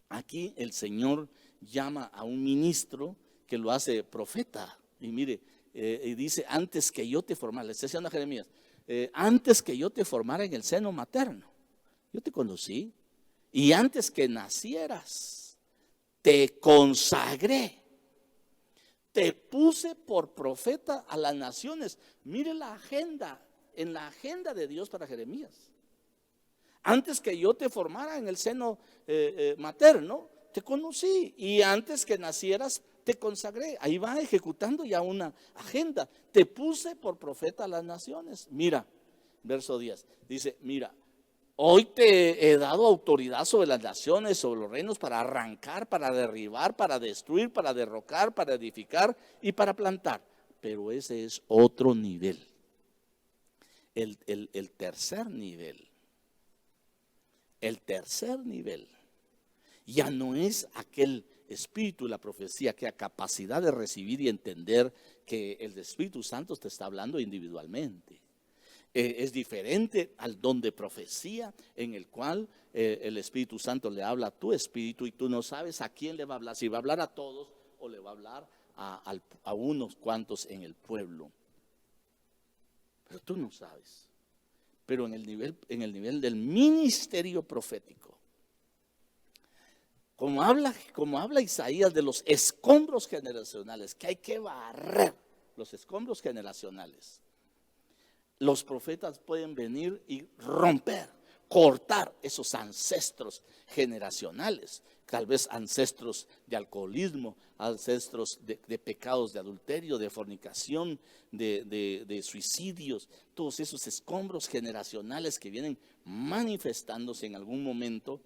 aquí el Señor llama a un ministro que lo hace profeta. Y mire, y dice, antes que yo te formara, le está diciendo a Jeremías, antes que yo te formara en el seno materno, yo te conocí. Y antes que nacieras, te consagré. Te puse por profeta a las naciones. Mire la agenda, en la agenda de Dios para Jeremías. Antes que yo te formara en el seno materno, te conocí. Y antes que nacieras, te consagré. Ahí va ejecutando ya una agenda. Te puse por profeta a las naciones. Mira, verso 10. Dice, mira, hoy te he dado autoridad sobre las naciones, sobre los reinos, para arrancar, para derribar, para destruir, para derrocar, para edificar y para plantar. Pero ese es otro nivel. El tercer nivel ya no es aquel espíritu de la profecía, aquella capacidad de recibir y entender que el Espíritu Santo te está hablando individualmente. Es diferente al don de profecía, en el cual el Espíritu Santo le habla a tu espíritu y tú no sabes a quién le va a hablar, si va a hablar a todos o le va a hablar a unos cuantos en el pueblo. Pero tú no sabes. Pero en el nivel del ministerio profético, como habla Isaías de los escombros generacionales, que hay que barrer los escombros generacionales, los profetas pueden venir y romper, cortar esos ancestros generacionales, tal vez ancestros de alcoholismo, ancestros de pecados de adulterio, de fornicación, de suicidios, todos esos escombros generacionales que vienen manifestándose en algún momento.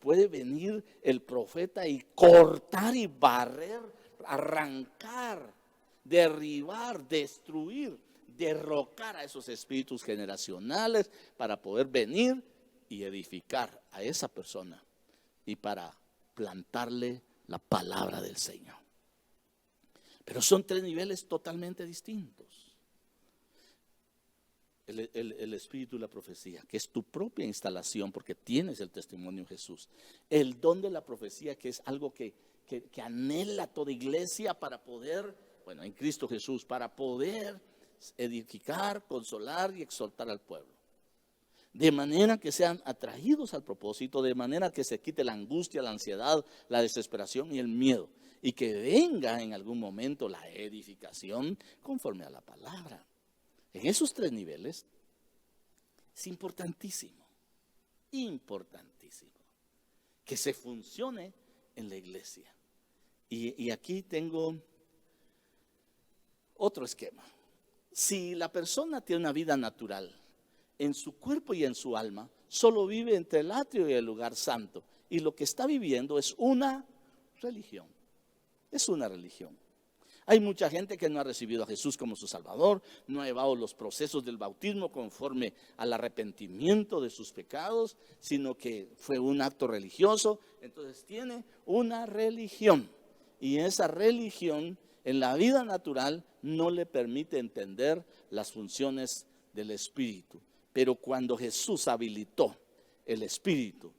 Puede venir el profeta y cortar y barrer, arrancar, derribar, destruir, derrocar a esos espíritus generacionales para poder venir y edificar a esa persona y para plantarle la palabra del Señor. Pero son tres niveles totalmente distintos. El espíritu de la profecía, que es tu propia instalación porque tienes el testimonio de Jesús. El don de la profecía, que es algo que anhela toda iglesia para poder, bueno, en Cristo Jesús, para poder edificar, consolar y exhortar al pueblo. De manera que sean atraídos al propósito, de manera que se quite la angustia, la ansiedad, la desesperación y el miedo. Y que venga en algún momento la edificación conforme a la palabra. En esos tres niveles es importantísimo que se funcione en la iglesia. Y aquí tengo otro esquema. Si la persona tiene una vida natural, en su cuerpo y en su alma, solo vive entre el atrio y el lugar santo. Y lo que está viviendo es una religión. Es una religión. Hay mucha gente que no ha recibido a Jesús como su Salvador, no ha llevado los procesos del bautismo conforme al arrepentimiento de sus pecados, sino que fue un acto religioso. Entonces tiene una religión. Y esa religión en la vida natural no le permite entender las funciones del Espíritu. Pero cuando Jesús habilitó el Espíritu,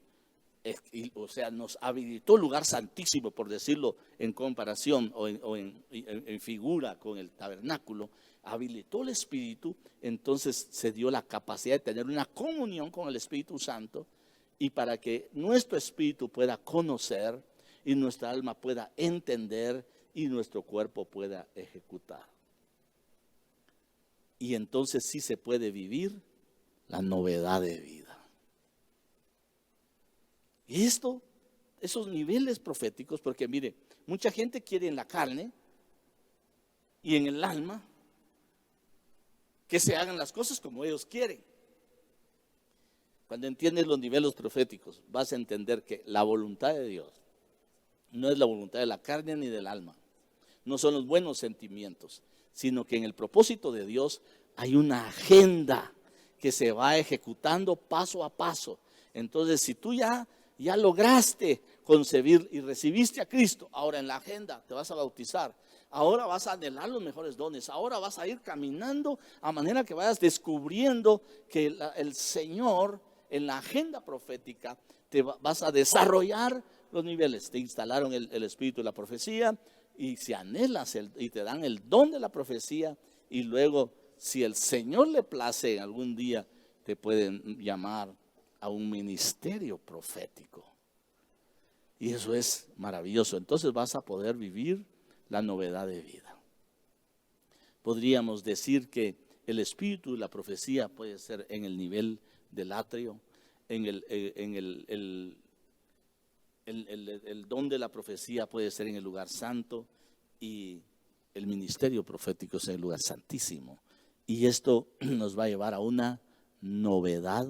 o sea, nos habilitó el lugar santísimo, por decirlo en comparación o en figura con el tabernáculo, habilitó el Espíritu, entonces se dio la capacidad de tener una comunión con el Espíritu Santo, y para que nuestro espíritu pueda conocer y nuestra alma pueda entender y nuestro cuerpo pueda ejecutar. Y entonces sí se puede vivir la novedad de vida. Y esos niveles proféticos, porque mire, mucha gente quiere en la carne y en el alma que se hagan las cosas como ellos quieren. Cuando entiendes los niveles proféticos, vas a entender que la voluntad de Dios no es la voluntad de la carne ni del alma. No son los buenos sentimientos, sino que en el propósito de Dios hay una agenda que se va ejecutando paso a paso. Entonces, si tú ya lograste concebir y recibiste a Cristo, ahora en la agenda te vas a bautizar, ahora vas a anhelar los mejores dones, ahora vas a ir caminando a manera que vayas descubriendo que el Señor en la agenda profética te vas a desarrollar los niveles. Te instalaron el espíritu de la profecía, y si anhelas y te dan el don de la profecía, y luego si el Señor le place algún día te pueden llamar a un ministerio profético. Y eso es maravilloso. Entonces vas a poder vivir la novedad de vida. Podríamos decir que el espíritu de la profecía puede ser en el nivel del atrio, el don de la profecía puede ser en el lugar santo, y el ministerio profético es en el lugar santísimo. Y esto nos va a llevar a una novedad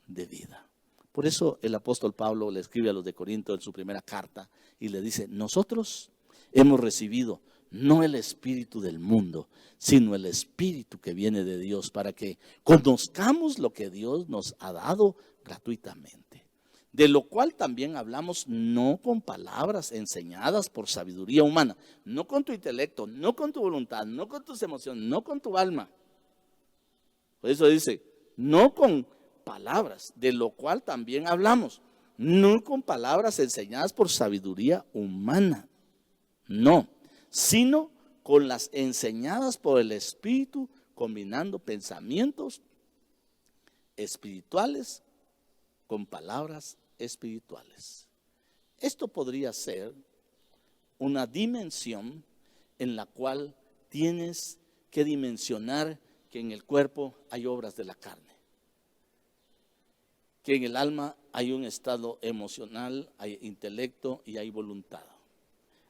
de vida. Por eso el apóstol Pablo le escribe a los de Corinto en su primera carta y le dice: nosotros hemos recibido no el espíritu del mundo, sino el espíritu que viene de Dios, para que conozcamos lo que Dios nos ha dado gratuitamente. De lo cual también hablamos, no con palabras enseñadas por sabiduría humana, no con tu intelecto, no con tu voluntad, no con tus emociones, no con tu alma. Por eso dice, no con palabras, de lo cual también hablamos, no con palabras enseñadas por sabiduría humana, no, sino con las enseñadas por el Espíritu, combinando pensamientos espirituales con palabras espirituales. Esto podría ser una dimensión en la cual tienes que dimensionar que en el cuerpo hay obras de la carne, que en el alma hay un estado emocional, hay intelecto y hay voluntad.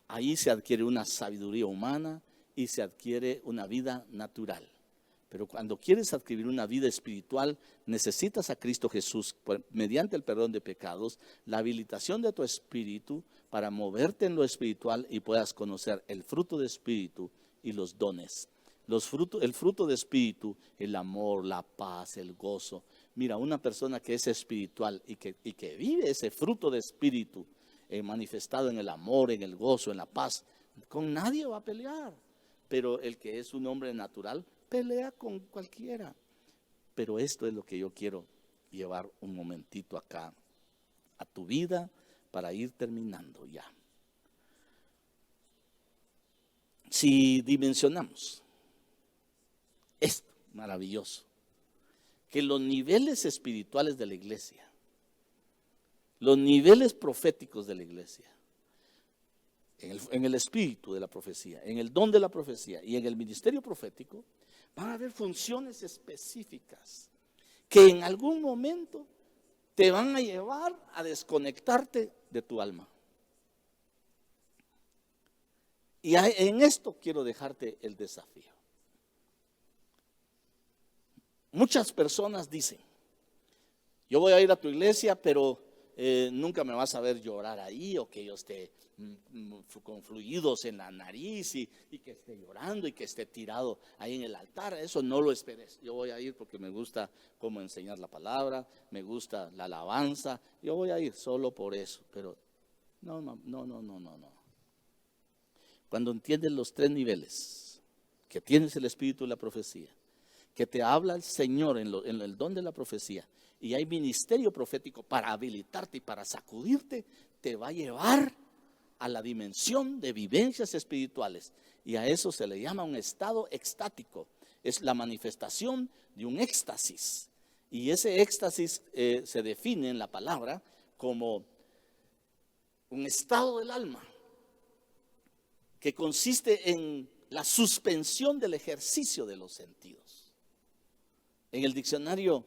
Ahí se adquiere una sabiduría humana y se adquiere una vida natural. Pero cuando quieres adquirir una vida espiritual, necesitas a Cristo Jesús mediante el perdón de pecados, la habilitación de tu espíritu para moverte en lo espiritual y puedas conocer el fruto de espíritu y los dones. El fruto de espíritu, el amor, la paz, el gozo. Mira, una persona que es espiritual y que vive ese fruto de espíritu manifestado en el amor, en el gozo, en la paz, con nadie va a pelear. Pero el que es un hombre natural pelea con cualquiera. Pero esto es lo que yo quiero llevar un momentito acá a tu vida para ir terminando ya. Si dimensionamos esto maravilloso, que los niveles espirituales de la iglesia, los niveles proféticos de la iglesia, en el espíritu de la profecía, en el don de la profecía y en el ministerio profético, van a haber funciones específicas que en algún momento te van a llevar a desconectarte de tu alma. Y en esto quiero dejarte el desafío. Muchas personas dicen, yo voy a ir a tu iglesia, pero nunca me vas a ver llorar ahí, o que yo esté con fluidos en la nariz y que esté llorando y que esté tirado ahí en el altar. Eso no lo esperes. Yo voy a ir porque me gusta cómo enseñar la palabra, me gusta la alabanza. Yo voy a ir solo por eso. Pero no. Cuando entiendes los tres niveles, que tienes el espíritu de la profecía, que te habla el Señor en el don de la profecía, y hay ministerio profético para habilitarte y para sacudirte, te va a llevar a la dimensión de vivencias espirituales. Y a eso se le llama un estado extático. Es la manifestación de un éxtasis. Y ese éxtasis se define en la palabra como un estado del alma que consiste en la suspensión del ejercicio de los sentidos. En el diccionario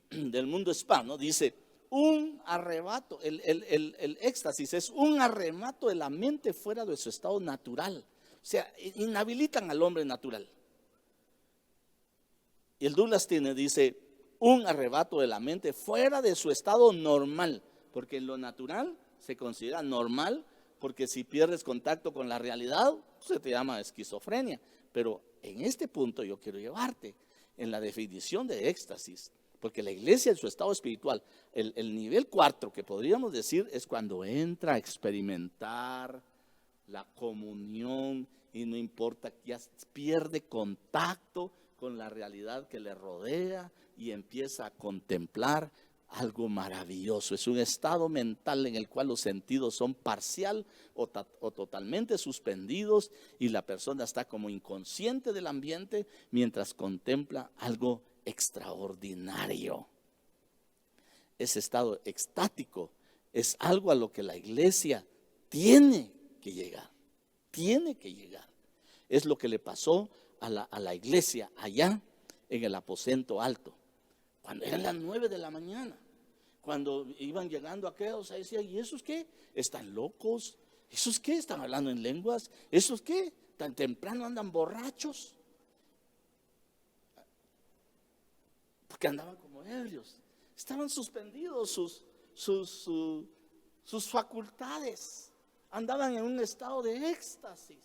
del mundo hispano dice un arrebato, el éxtasis es un arrebato de la mente fuera de su estado natural. O sea, inhabilitan al hombre natural. Y el Douglas dice un arrebato de la mente fuera de su estado normal, porque en lo natural se considera normal, porque si pierdes contacto con la realidad, se te llama esquizofrenia. Pero en este punto yo quiero llevarte en la definición de éxtasis, porque la iglesia en su estado espiritual, el nivel 4 que podríamos decir es cuando entra a experimentar la comunión y no importa, ya pierde contacto con la realidad que le rodea y empieza a contemplar algo maravilloso. Es un estado mental en el cual los sentidos son parcial o totalmente suspendidos y la persona está como inconsciente del ambiente mientras contempla algo extraordinario. Ese estado extático es algo a lo que la iglesia tiene que llegar. Tiene que llegar. Es lo que le pasó a la iglesia allá en el aposento alto. Cuando eran las 9 de la mañana, cuando iban llegando aquellos, ahí decían, ¿y esos qué? ¿Están locos? ¿Esos qué? ¿Están hablando en lenguas? ¿Esos qué? ¿Tan temprano andan borrachos? Porque andaban como ebrios. Estaban suspendidos sus facultades. Andaban en un estado de éxtasis.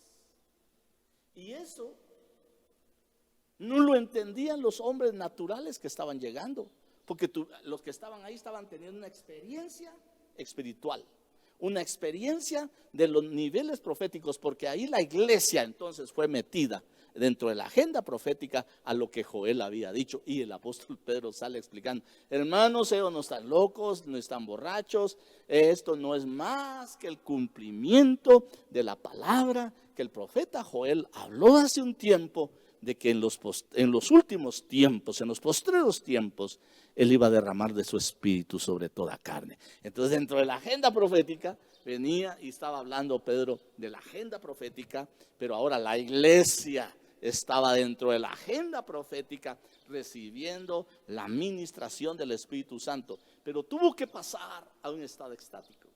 Y eso no lo entendían los hombres naturales que estaban llegando, porque los que estaban ahí estaban teniendo una experiencia espiritual, una experiencia de los niveles proféticos, porque ahí la iglesia entonces fue metida dentro de la agenda profética a lo que Joel había dicho. Y el apóstol Pedro sale explicando: hermanos, ellos no están locos, no están borrachos, esto no es más que el cumplimiento de la palabra que el profeta Joel habló hace un tiempo, de que en los últimos tiempos, en los postreros tiempos, Él iba a derramar de su espíritu sobre toda carne. Entonces, dentro de la agenda profética venía y estaba hablando Pedro de la agenda profética, pero ahora la iglesia estaba dentro de la agenda profética recibiendo la ministración del Espíritu Santo, pero tuvo que pasar a un estado extático.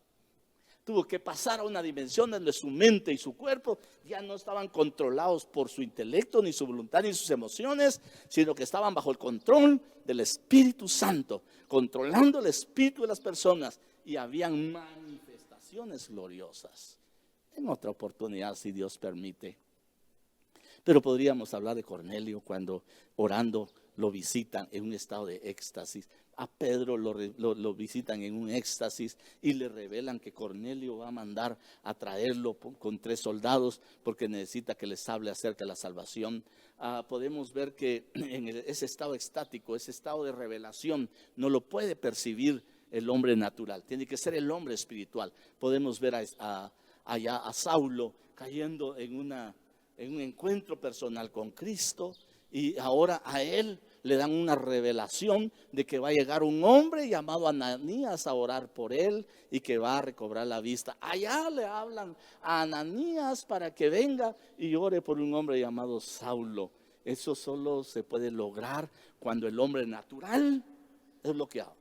Tuvo que pasar a una dimensión donde su mente y su cuerpo ya no estaban controlados por su intelecto, ni su voluntad, ni sus emociones, sino que estaban bajo el control del Espíritu Santo, controlando el espíritu de las personas, y habían manifestaciones gloriosas. En otra oportunidad, si Dios permite. Pero podríamos hablar de Cornelio cuando orando lo visitan en un estado de éxtasis. A Pedro lo visitan en un éxtasis y le revelan que Cornelio va a mandar a traerlo con 3 soldados porque necesita que les hable acerca de la salvación. Podemos ver que en ese estado extático, ese estado de revelación, no lo puede percibir el hombre natural. Tiene que ser el hombre espiritual. Podemos ver allá a Saulo cayendo en un encuentro personal con Cristo, y ahora a él le dan una revelación de que va a llegar un hombre llamado Ananías a orar por él y que va a recobrar la vista. Allá le hablan a Ananías para que venga y ore por un hombre llamado Saulo. Eso solo se puede lograr cuando el hombre natural es bloqueado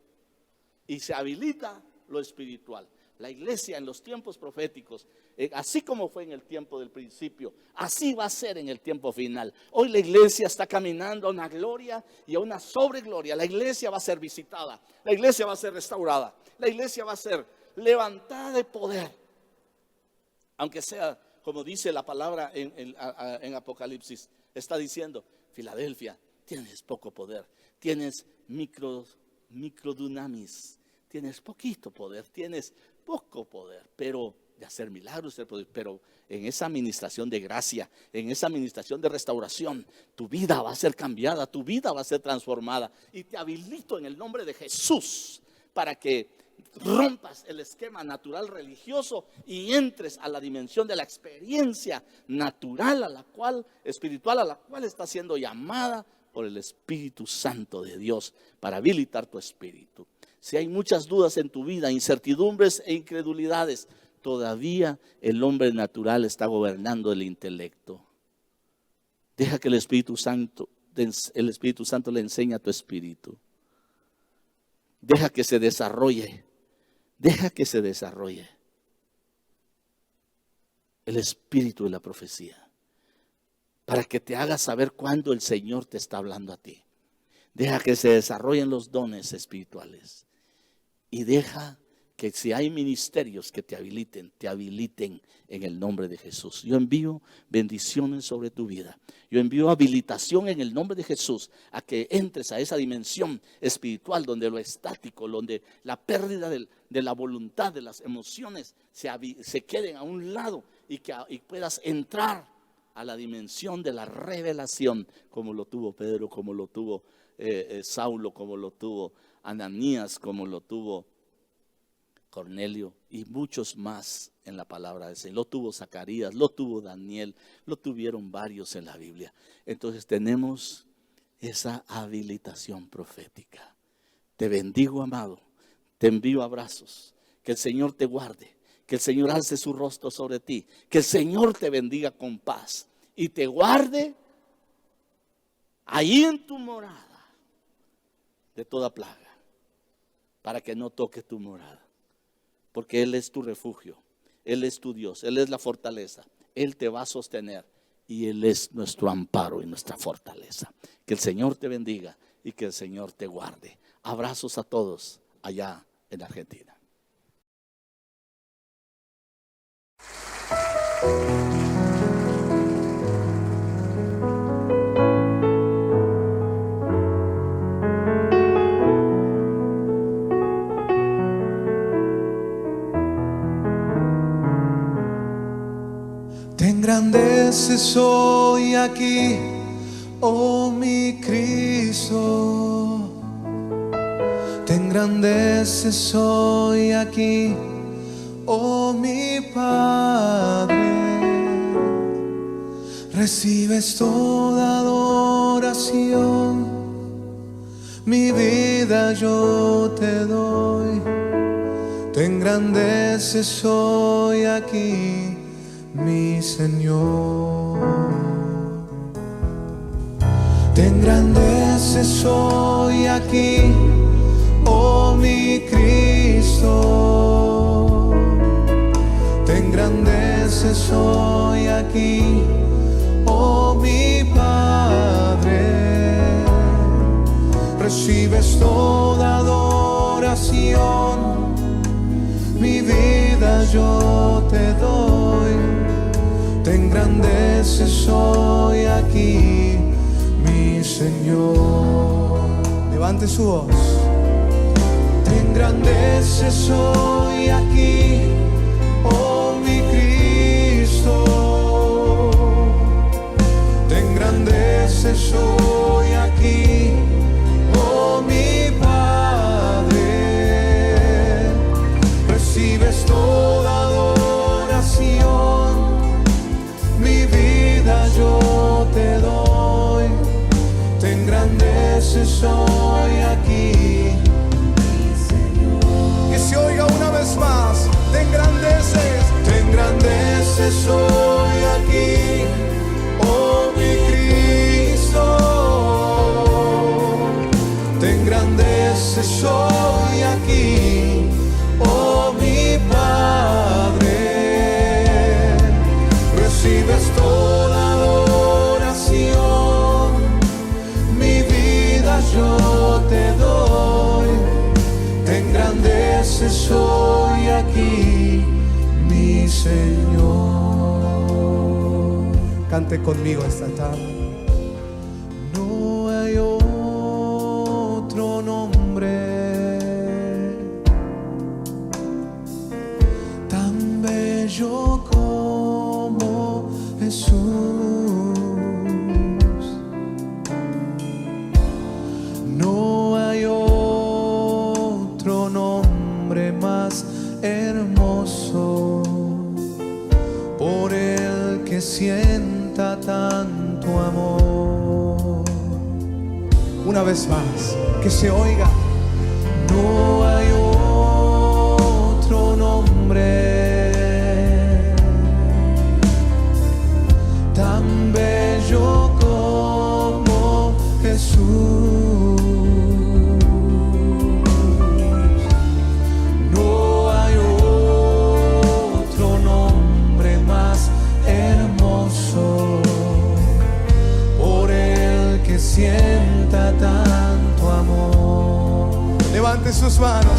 y se habilita lo espiritual. La iglesia en los tiempos proféticos, así como fue en el tiempo del principio, así va a ser en el tiempo final. Hoy la iglesia está caminando a una gloria y a una sobregloria. La iglesia va a ser visitada, la iglesia va a ser restaurada, la iglesia va a ser levantada de poder. Aunque sea, como dice la palabra en Apocalipsis, está diciendo: Filadelfia, tienes poco poder, tienes microdunamis, tienes poquito poder, tienes poco poder, pero de hacer milagros, pero en esa administración de gracia, en esa administración de restauración, tu vida va a ser cambiada, tu vida va a ser transformada. Y te habilito en el nombre de Jesús para que rompas el esquema natural religioso y entres a la dimensión de la experiencia natural espiritual a la cual está siendo llamada por el Espíritu Santo de Dios para habilitar tu espíritu. Si hay muchas dudas en tu vida, incertidumbres e incredulidades, todavía el hombre natural está gobernando el intelecto. Deja que el Espíritu Santo le enseñe a tu espíritu. Deja que se desarrolle. Deja que se desarrolle el espíritu de la profecía, para que te haga saber cuándo el Señor te está hablando a ti. Deja que se desarrollen los dones espirituales. Y deja que si hay ministerios que te habiliten en el nombre de Jesús. Yo envío bendiciones sobre tu vida. Yo envío habilitación en el nombre de Jesús a que entres a esa dimensión espiritual donde lo estático, donde la pérdida de la voluntad, de las emociones se queden a un lado y puedas entrar a la dimensión de la revelación, como lo tuvo Pedro, como lo tuvo Saulo, como lo tuvo Ananías, como lo tuvo Cornelio y muchos más en la palabra de Señor. Lo tuvo Zacarías, lo tuvo Daniel, lo tuvieron varios en la Biblia. Entonces tenemos esa habilitación profética. Te bendigo, amado, te envío abrazos, que el Señor te guarde, que el Señor alce su rostro sobre ti, que el Señor te bendiga con paz y te guarde ahí en tu morada de toda plaga, para que no toque tu morada, porque Él es tu refugio, Él es tu Dios, Él es la fortaleza, Él te va a sostener y Él es nuestro amparo y nuestra fortaleza. Que el Señor te bendiga y que el Señor te guarde. Abrazos a todos allá en Argentina. engrandeces hoy aquí, oh mi Cristo. Te engrandeces hoy aquí, oh mi Padre. Recibes toda adoración, mi vida yo te doy. Te engrandeces hoy aquí, mi Señor. Te engrandeces hoy aquí, oh mi Cristo. Te engrandeces hoy aquí, oh mi Padre. Recibes toda adoración, mi vida yo te doy. Te engrandeces hoy aquí, mi Señor. Levante su voz. Te engrandeces hoy aquí, oh mi Cristo. Te engrandeces hoy aquí, oh mi Padre. Recibes toda adoración, mi vida yo te doy. Te engrandeces hoy aquí, mi Señor. Que se oiga una vez más. Te engrandeces hoy aquí, oh mi Cristo. Te engrandeces hoy aquí, oh mi Padre. Recibes toda adoración, mi vida yo te doy. Te engrandeces hoy aquí, mi Señor. Cante conmigo esta tarde. No hay otro nombre tan bello como Jesús. No hay otro nombre más hermoso por el que sienta tanto amor. Una vez más, que se oiga. No hay otro nombre tan bello como Jesús. No hay otro nombre más hermoso por el que sienta tanto amor. Levante sus manos.